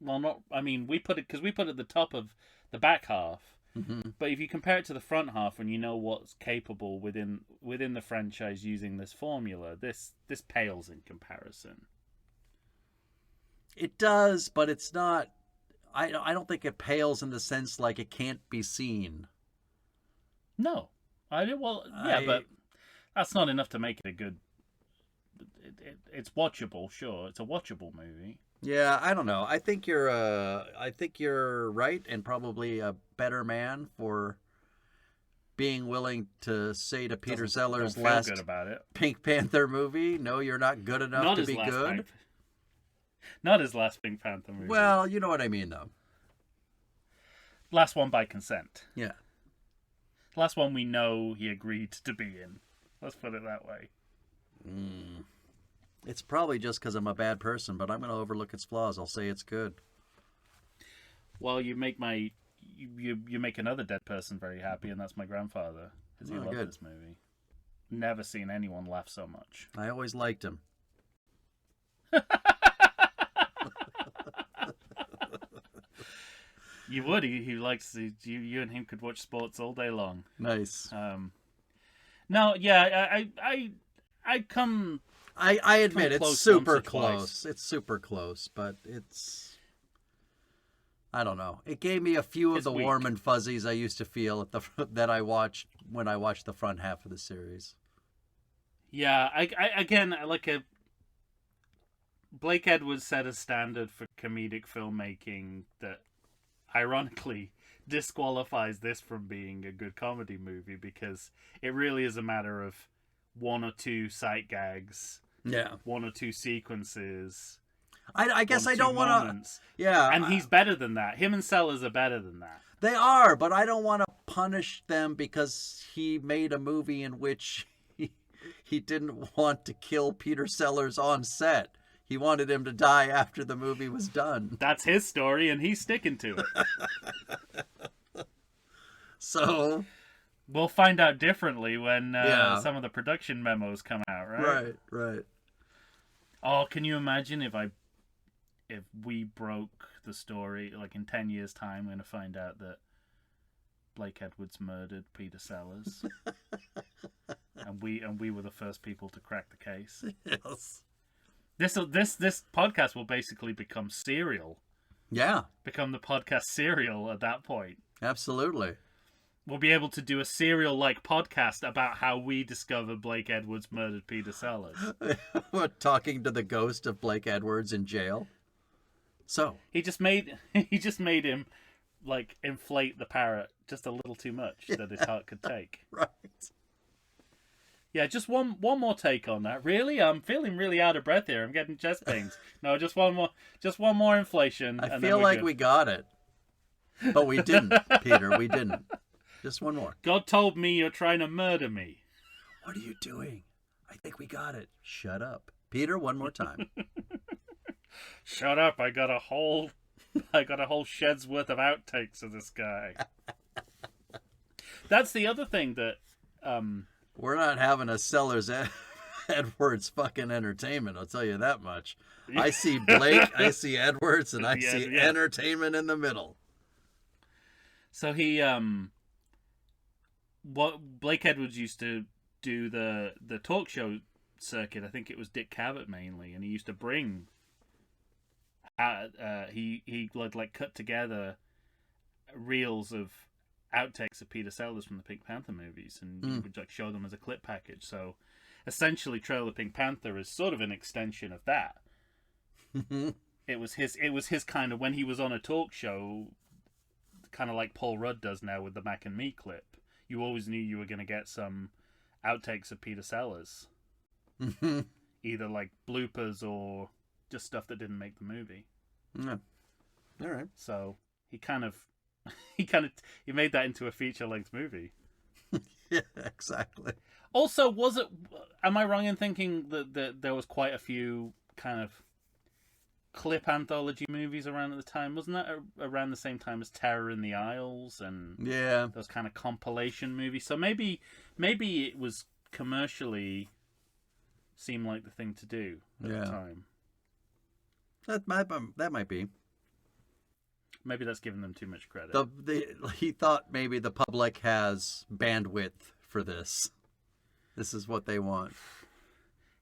Well, not. I mean, we put it at the top of the back half. Mm-hmm. But if you compare it to the front half, and you know what's capable within the franchise using this formula, this pales in comparison. It does, but it's not. I don't think it pales in the sense like it can't be seen. No, but that's not enough to make it a good. It's watchable, sure. It's a watchable movie. Yeah, I don't know. I think you're right, and probably a better man for being willing to say to Peter Sellers' last Pink Panther movie, "No, you're not good enough to be good." Not his last Pink Panther movie. Well, you know what I mean, though. Last one by consent. Yeah. Last one we know he agreed to be in. Let's put it that way. It's probably just because I'm a bad person, but I'm going to overlook its flaws. I'll say it's good. Well, you make you make another dead person very happy, and that's my grandfather, because he loved this movie. Never seen anyone laugh so much. I always liked him. You would. He likes you and him could watch sports all day long. Nice. No, yeah, I come. I admit it's super close. It's super close, but it's. I don't know. It gave me a few of the warm and fuzzies I used to feel that I watched when I watched the front half of the series. Yeah, Blake Edwards set a standard for comedic filmmaking that, ironically, disqualifies this from being a good comedy movie, because it really is a matter of one or two sight gags, one or two sequences. I guess I don't want to. Yeah, and he's better than that. Him and Sellers are better than that. They are, but I don't want to punish them because he made a movie in which he didn't want to kill Peter Sellers on set. He wanted him to die after the movie was done. That's his story, and he's sticking to it. So we'll find out differently when some of the production memos come out, right? Right. Oh, can you imagine if we broke the story, like in 10 years' time, we're going to find out that Blake Edwards murdered Peter Sellers, and we were the first people to crack the case. Yes. This podcast will basically become Serial. Yeah. Become the podcast Serial at that point. Absolutely. We'll be able to do a Serial-like podcast about how we discover Blake Edwards murdered Peter Sellers. We're talking to the ghost of Blake Edwards in jail. So he just made him like inflate the parrot just a little too much that his heart could take. Right. Yeah, just one more take on that. Really, I'm feeling really out of breath here. I'm getting chest pains. No, just one more inflation. I feel like we got it, but we didn't, Peter. We didn't. Just one more. God told me you're trying to murder me. What are you doing? I think we got it. Shut up, Peter. One more time. Shut up! I got a whole shed's worth of outtakes of this guy. That's the other thing that. We're not having a Sellers Edwards fucking entertainment, I'll tell you that much. I see Blake, I see Edwards, and I see entertainment in the middle. So he, what Blake Edwards used to do the talk show circuit. I think it was Dick Cavett mainly, and he used to bring. He like cut together reels of outtakes of Peter Sellers from the Pink Panther movies, and you would like show them as a clip package. So essentially, Trailer Pink Panther is sort of an extension of that. It was his kind of, when he was on a talk show, kind of like Paul Rudd does now with the Mac and Me clip. You always knew you were going to get some outtakes of Peter Sellers, either like bloopers or just stuff that didn't make the movie. Yeah. All right. So he kind of he made that into a feature-length movie. Yeah, exactly. Also, am I wrong in thinking that there was quite a few kind of clip anthology movies around at the time? Wasn't that around the same time as Terror in the Isles and those kind of compilation movies? So maybe it was commercially seemed like the thing to do at the time. That might be. Maybe that's giving them too much credit. He thought maybe the public has bandwidth for this. This is what they want.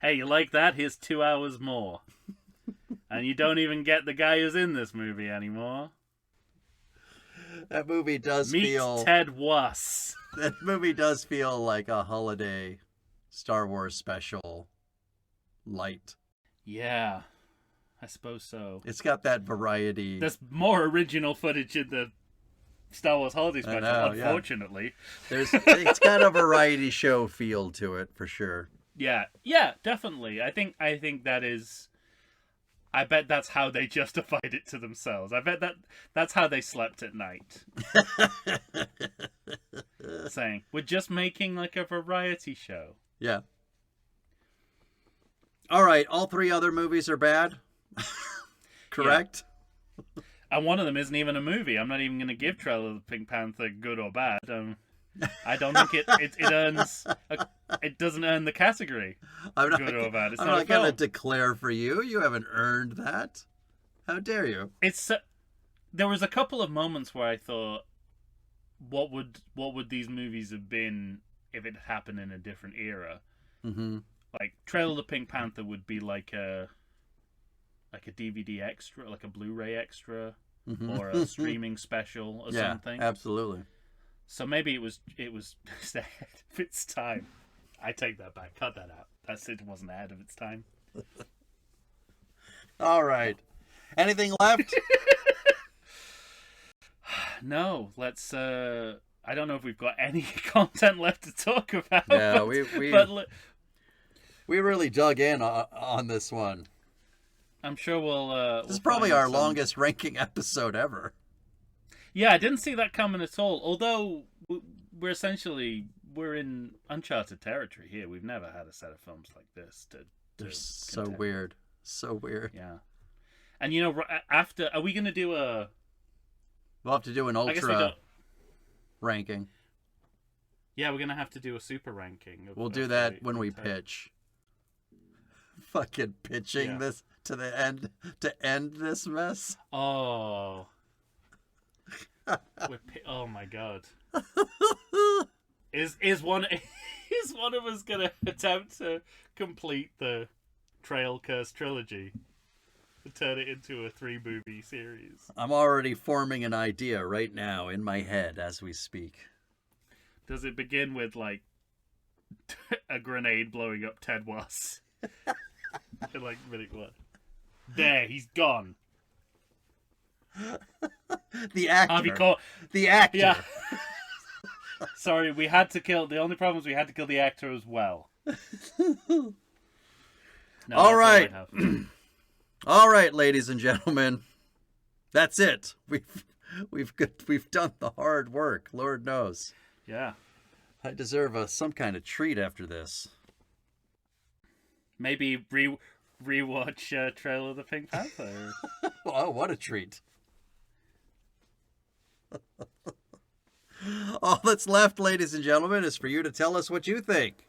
Hey, you like that? Here's 2 hours more. And you don't even get the guy who's in this movie anymore. That movie does Meet feel... Ted Wass. That movie does feel like a holiday Star Wars special light. Yeah, I suppose so. It's got that variety. There's more original footage in the Star Wars Holiday Special, unfortunately. Yeah. It's got a variety show feel to it, for sure. Yeah, definitely. I think that is... I bet that's how they justified it to themselves. I bet that's how they slept at night. Saying, we're just making like a variety show. Yeah. All right, all 3 other movies are bad? Correct? Yeah. And one of them isn't even a movie. I'm not even going to give Trail of the Pink Panther good or bad. I don't think it earns... it doesn't earn the category. Good or bad. I'm not going to declare for you. You haven't earned that. How dare you? There was a couple of moments where I thought, what would these movies have been if it happened in a different era? Mm-hmm. Like Trail of the Pink Panther would be like a DVD extra, like a Blu-ray extra, or a streaming special or something. Absolutely. So maybe it was ahead of its time. I take that back. Cut that out. It wasn't ahead of its time. All right. Anything left? No. Let's. I don't know if we've got any content left to talk about. Yeah, we really dug in on this one. I'm sure we'll. This is probably our longest ranking episode ever. Yeah, I didn't see that coming at all. Although we're in uncharted territory here. We've never had a set of films like this. They're so weird. So weird. Yeah. And after, are we going to do a... We'll have to do an ultra ranking. Yeah, we're going to have to do a super ranking. We'll do that when we pitch. Fucking pitching this to the end, to end this mess. Oh. Oh my god. Is one of us gonna attempt to complete the Trail Curse trilogy to turn it into a 3-movie series? I'm already forming an idea right now in my head as we speak. Does it begin with like a grenade blowing up Ted Wass? In like minute 1. There, he's gone. The actor. The actor. Yeah. Sorry, we had to kill... The only problem is we had to kill the actor as well. No, all right. All right, ladies and gentlemen. That's it. We've done the hard work. Lord knows. Yeah. I deserve some kind of treat after this. Maybe rewatch Trail of the Pink Panther. Oh, what a treat. All that's left, ladies and gentlemen, is for you to tell us what you think.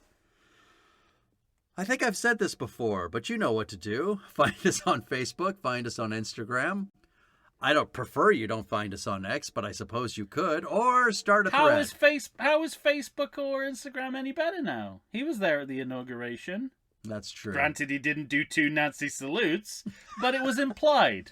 I think I've said this before, but you know what to do. Find us on Facebook. Find us on Instagram. I don't prefer you don't find us on X, but I suppose you could. Or start a thread. How is Facebook or Instagram any better now? He was there at the inauguration. That's true. Granted, he didn't do 2 Nazi salutes, but it was implied.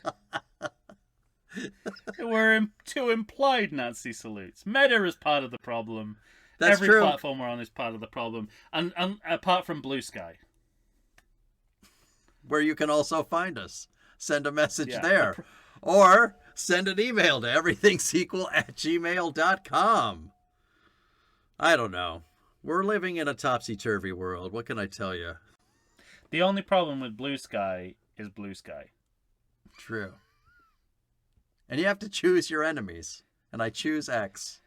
There were 2 implied Nazi salutes. Meta is part of the problem. That's Every true. platform we're on is part of the problem. And apart from Blue Sky. Where you can also find us. Send a message there. Or send an email to everythingsequel@gmail.com. I don't know. We're living in a topsy-turvy world. What can I tell you? The only problem with Blue Sky is Blue Sky. True. And you have to choose your enemies. And I choose X.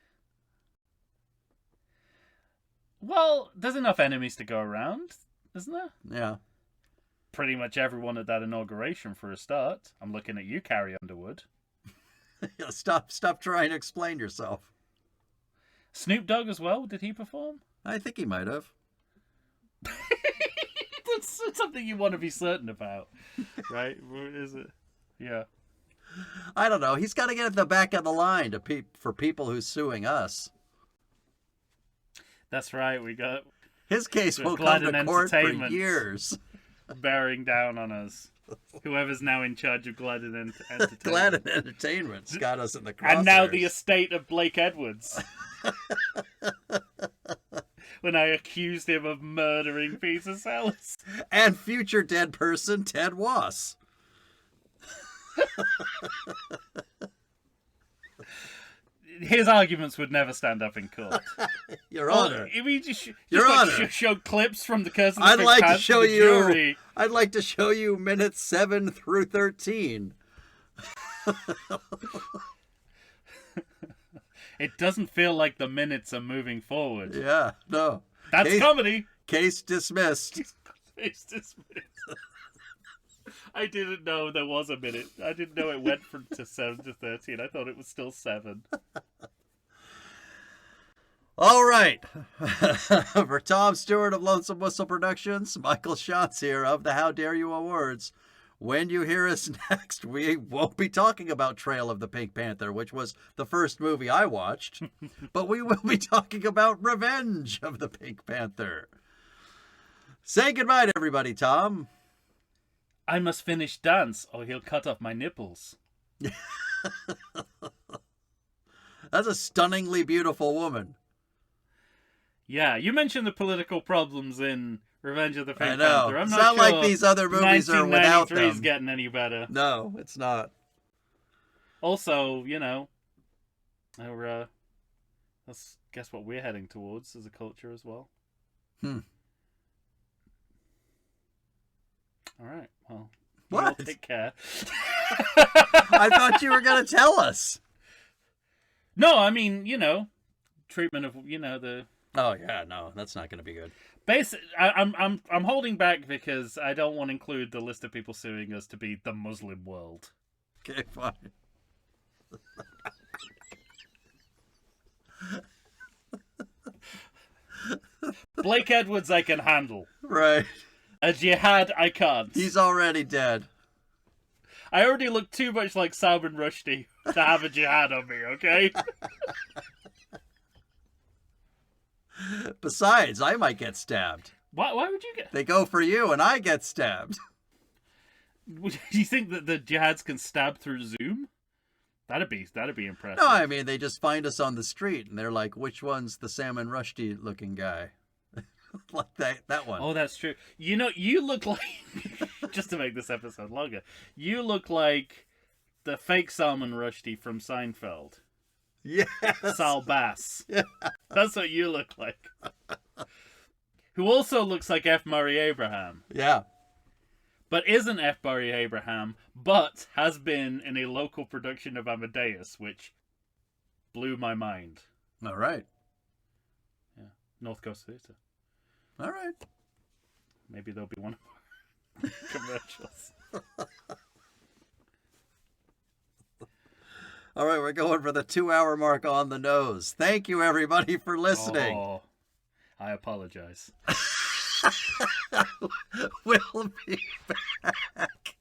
Well, there's enough enemies to go around, isn't there? Yeah. Pretty much everyone at that inauguration for a start. I'm looking at you, Carrie Underwood. Stop trying to explain yourself. Snoop Dogg as well, did he perform? I think he might have. That's something you want to be certain about, right? Is it? Yeah. I don't know. He's got to get at the back of the line for people who's suing us. That's right. We got his case will come to court for years, bearing down on us. Whoever's now in charge of Gladden Entertainment. Gladden Entertainment's got us in the crosshairs. And now the estate of Blake Edwards. When I accused him of murdering Peter Sellers. And future dead person Ted Wass. His arguments would never stand up in court. Your Honor. I mean, Your Honor. Show clips from the Curse of the I'd Big like Panther, to show the you. jury. I'd like to show you minutes 7 through 13. It doesn't feel like the minutes are moving forward. Yeah, no. That's comedy. Case dismissed. Case dismissed. I didn't know there was a minute. I didn't know it went from to 7 to 13. I thought it was still 7. All right. For Tom Stewart of Lonesome Whistle Productions, Michael Schatz here of the How Dare You Awards. When you hear us next, we won't be talking about Trail of the Pink Panther, which was the first movie I watched, but we will be talking about Revenge of the Pink Panther. Say goodbye to everybody, Tom. I must finish dance or he'll cut off my nipples. That's a stunningly beautiful woman. Yeah, you mentioned the political problems in Revenge of the Pink I know. Panther. I'm It's not not sure like these other movies are without 1993 is them. getting any better. No, it's not. Also, you know, let's guess what we're heading towards as a culture as well. All right. Well, you all What? take care. I thought you were going to tell us. No, I mean, you know, treatment of, you know, the. Oh yeah, no, that's not going to be good. I'm holding back because I don't want to include the list of people suing us to be the Muslim world. Okay, fine. Blake Edwards I can handle. Right. A jihad I can't. He's already dead. I already look too much like Salman Rushdie to have a jihad on me, okay? Besides, I might get stabbed. Why would you get... They go for you and I get stabbed. Do you think that the jihads can stab through Zoom? That'd be impressive. No, I mean, they just find us on the street and they're like, which one's the Salman Rushdie looking guy? Like that one. Oh, that's true. You know, you look like... just to make this episode longer. You look like the fake Salman Rushdie from Seinfeld. Yes. Sal Bass. Yeah. That's what you look like. Who also looks like F. Murray Abraham. Yeah. But isn't F. Murray Abraham, but has been in a local production of Amadeus, which blew my mind. All right. Yeah. North Coast Theatre. All right. Maybe there'll be one of our commercials. All right, we're going for the 2-hour mark on the nose. Thank you, everybody, for listening. Oh, I apologize. We'll be back.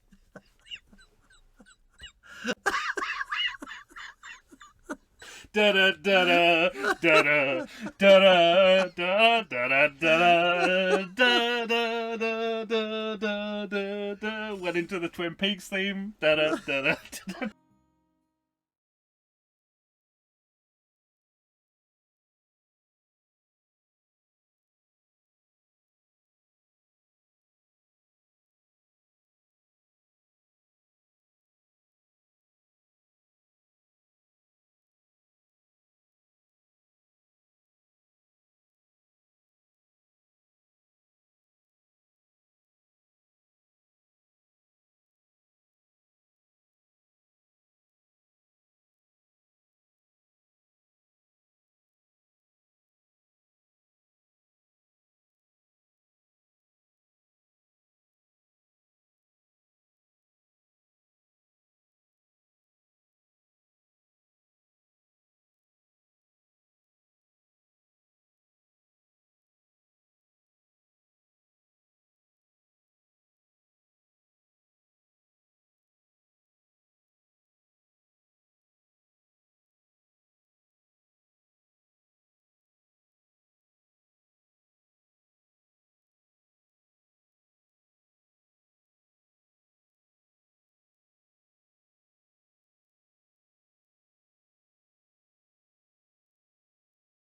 Da da da da da da da da da da da da da da da da. Went into the Twin Peaks theme. Da da da da.